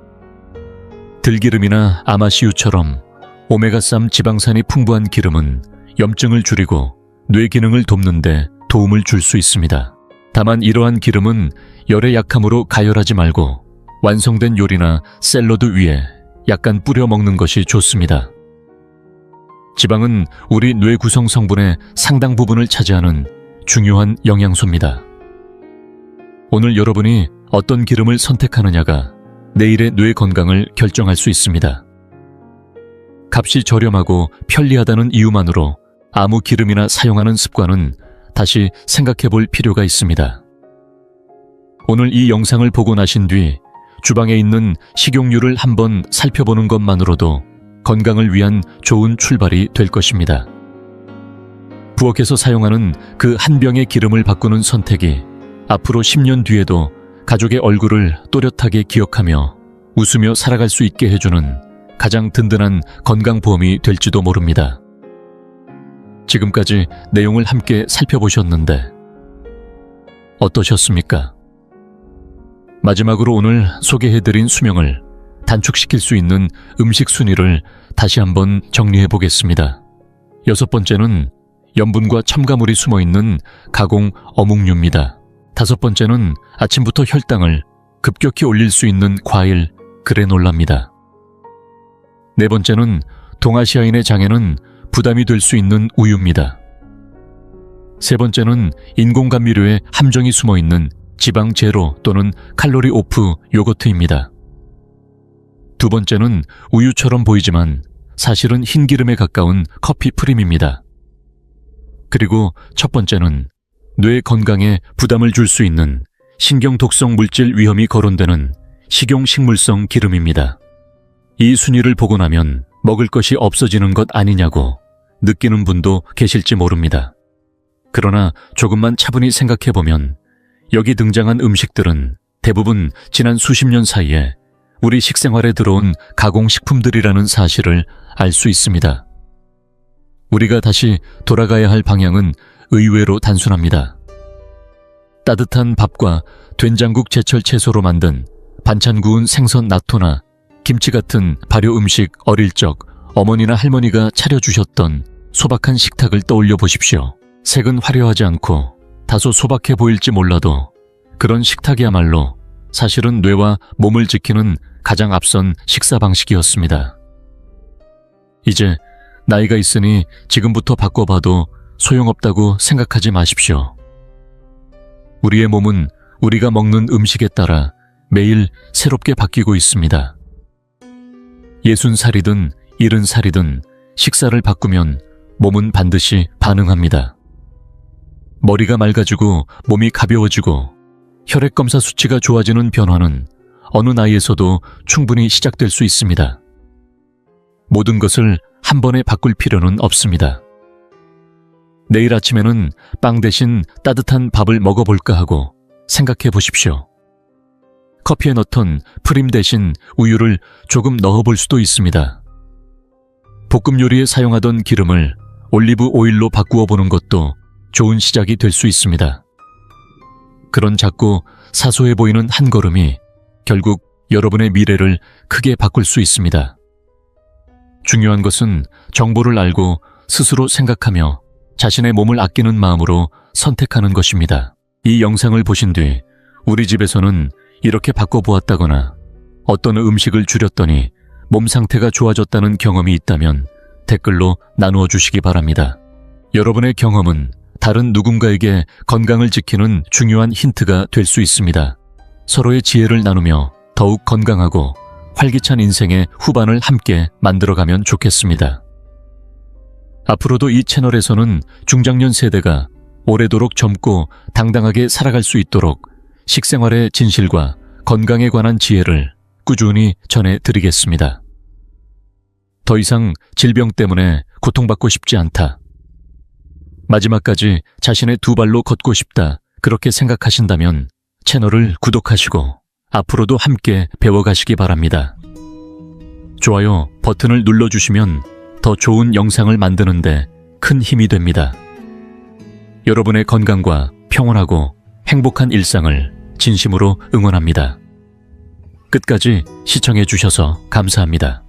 들기름이나 아마시유처럼 오메가3 지방산이 풍부한 기름은 염증을 줄이고 뇌 기능을 돕는 데 도움을 줄 수 있습니다. 다만 이러한 기름은 열에 약함으로 가열하지 말고 완성된 요리나 샐러드 위에 약간 뿌려 먹는 것이 좋습니다. 지방은 우리 뇌 구성 성분의 상당 부분을 차지하는 중요한 영양소입니다. 오늘 여러분이 어떤 기름을 선택하느냐가 내일의 뇌 건강을 결정할 수 있습니다. 값이 저렴하고 편리하다는 이유만으로 아무 기름이나 사용하는 습관은 다시 생각해 볼 필요가 있습니다. 오늘 이 영상을 보고 나신 뒤 주방에 있는 식용유를 한번 살펴보는 것만으로도 건강을 위한 좋은 출발이 될 것입니다. 부엌에서 사용하는 그 한 병의 기름을 바꾸는 선택이 앞으로 10년 뒤에도 가족의 얼굴을 또렷하게 기억하며 웃으며 살아갈 수 있게 해주는 가장 든든한 건강보험이 될지도 모릅니다. 지금까지 내용을 함께 살펴보셨는데 어떠셨습니까? 마지막으로 오늘 소개해드린 수명을 단축시킬 수 있는 음식 순위를 다시 한번 정리해 보겠습니다. 6번째는 염분과 첨가물이 숨어있는 가공 어묵류입니다. 5번째는 아침부터 혈당을 급격히 올릴 수 있는 과일 그래놀라입니다. 4번째는 동아시아인의 장에는 부담이 될 수 있는 우유입니다. 3번째는 인공감미료에 함정이 숨어있는 지방 제로 또는 칼로리 오프 요거트입니다. 2번째는 우유처럼 보이지만 사실은 흰기름에 가까운 커피 프림입니다. 그리고 첫 번째는 뇌 건강에 부담을 줄 수 있는 신경 독성 물질 위험이 거론되는 식용식물성 기름입니다. 이 순위를 보고 나면 먹을 것이 없어지는 것 아니냐고 느끼는 분도 계실지 모릅니다. 그러나 조금만 차분히 생각해보면 여기 등장한 음식들은 대부분 지난 수십 년 사이에 우리 식생활에 들어온 가공식품들이라는 사실을 알 수 있습니다. 우리가 다시 돌아가야 할 방향은 의외로 단순합니다. 따뜻한 밥과 된장국 제철 채소로 만든 반찬 구운 생선 나토나 김치 같은 발효 음식 어릴 적 어머니나 할머니가 차려주셨던 소박한 식탁을 떠올려 보십시오. 색은 화려하지 않고 다소 소박해 보일지 몰라도 그런 식탁이야말로 사실은 뇌와 몸을 지키는 가장 앞선 식사 방식이었습니다. 이제 나이가 있으니 지금부터 바꿔봐도 소용없다고 생각하지 마십시오. 우리의 몸은 우리가 먹는 음식에 따라 매일 새롭게 바뀌고 있습니다. 60살이든 70살이든 식사를 바꾸면 몸은 반드시 반응합니다. 머리가 맑아지고 몸이 가벼워지고 혈액검사 수치가 좋아지는 변화는 어느 나이에서도 충분히 시작될 수 있습니다. 모든 것을 한 번에 바꿀 필요는 없습니다. 내일 아침에는 빵 대신 따뜻한 밥을 먹어볼까 하고 생각해 보십시오. 커피에 넣던 프림 대신 우유를 조금 넣어볼 수도 있습니다. 볶음 요리에 사용하던 기름을 올리브 오일로 바꾸어 보는 것도 좋은 시작이 될 수 있습니다. 그런 작고 사소해 보이는 한 걸음이 결국 여러분의 미래를 크게 바꿀 수 있습니다. 중요한 것은 정보를 알고 스스로 생각하며 자신의 몸을 아끼는 마음으로 선택하는 것입니다. 이 영상을 보신 뒤 우리 집에서는 이렇게 바꿔보았다거나 어떤 음식을 줄였더니 몸 상태가 좋아졌다는 경험이 있다면 댓글로 나누어 주시기 바랍니다. 여러분의 경험은 다른 누군가에게 건강을 지키는 중요한 힌트가 될 수 있습니다. 서로의 지혜를 나누며 더욱 건강하고 활기찬 인생의 후반을 함께 만들어가면 좋겠습니다. 앞으로도 이 채널에서는 중장년 세대가 오래도록 젊고 당당하게 살아갈 수 있도록 식생활의 진실과 건강에 관한 지혜를 꾸준히 전해드리겠습니다. 더 이상 질병 때문에 고통받고 싶지 않다. 마지막까지 자신의 두 발로 걷고 싶다. 그렇게 생각하신다면 채널을 구독하시고 앞으로도 함께 배워가시기 바랍니다. 좋아요 버튼을 눌러주시면 더 좋은 영상을 만드는데 큰 힘이 됩니다. 여러분의 건강과 평온하고 행복한 일상을 진심으로 응원합니다. 끝까지 시청해 주셔서 감사합니다.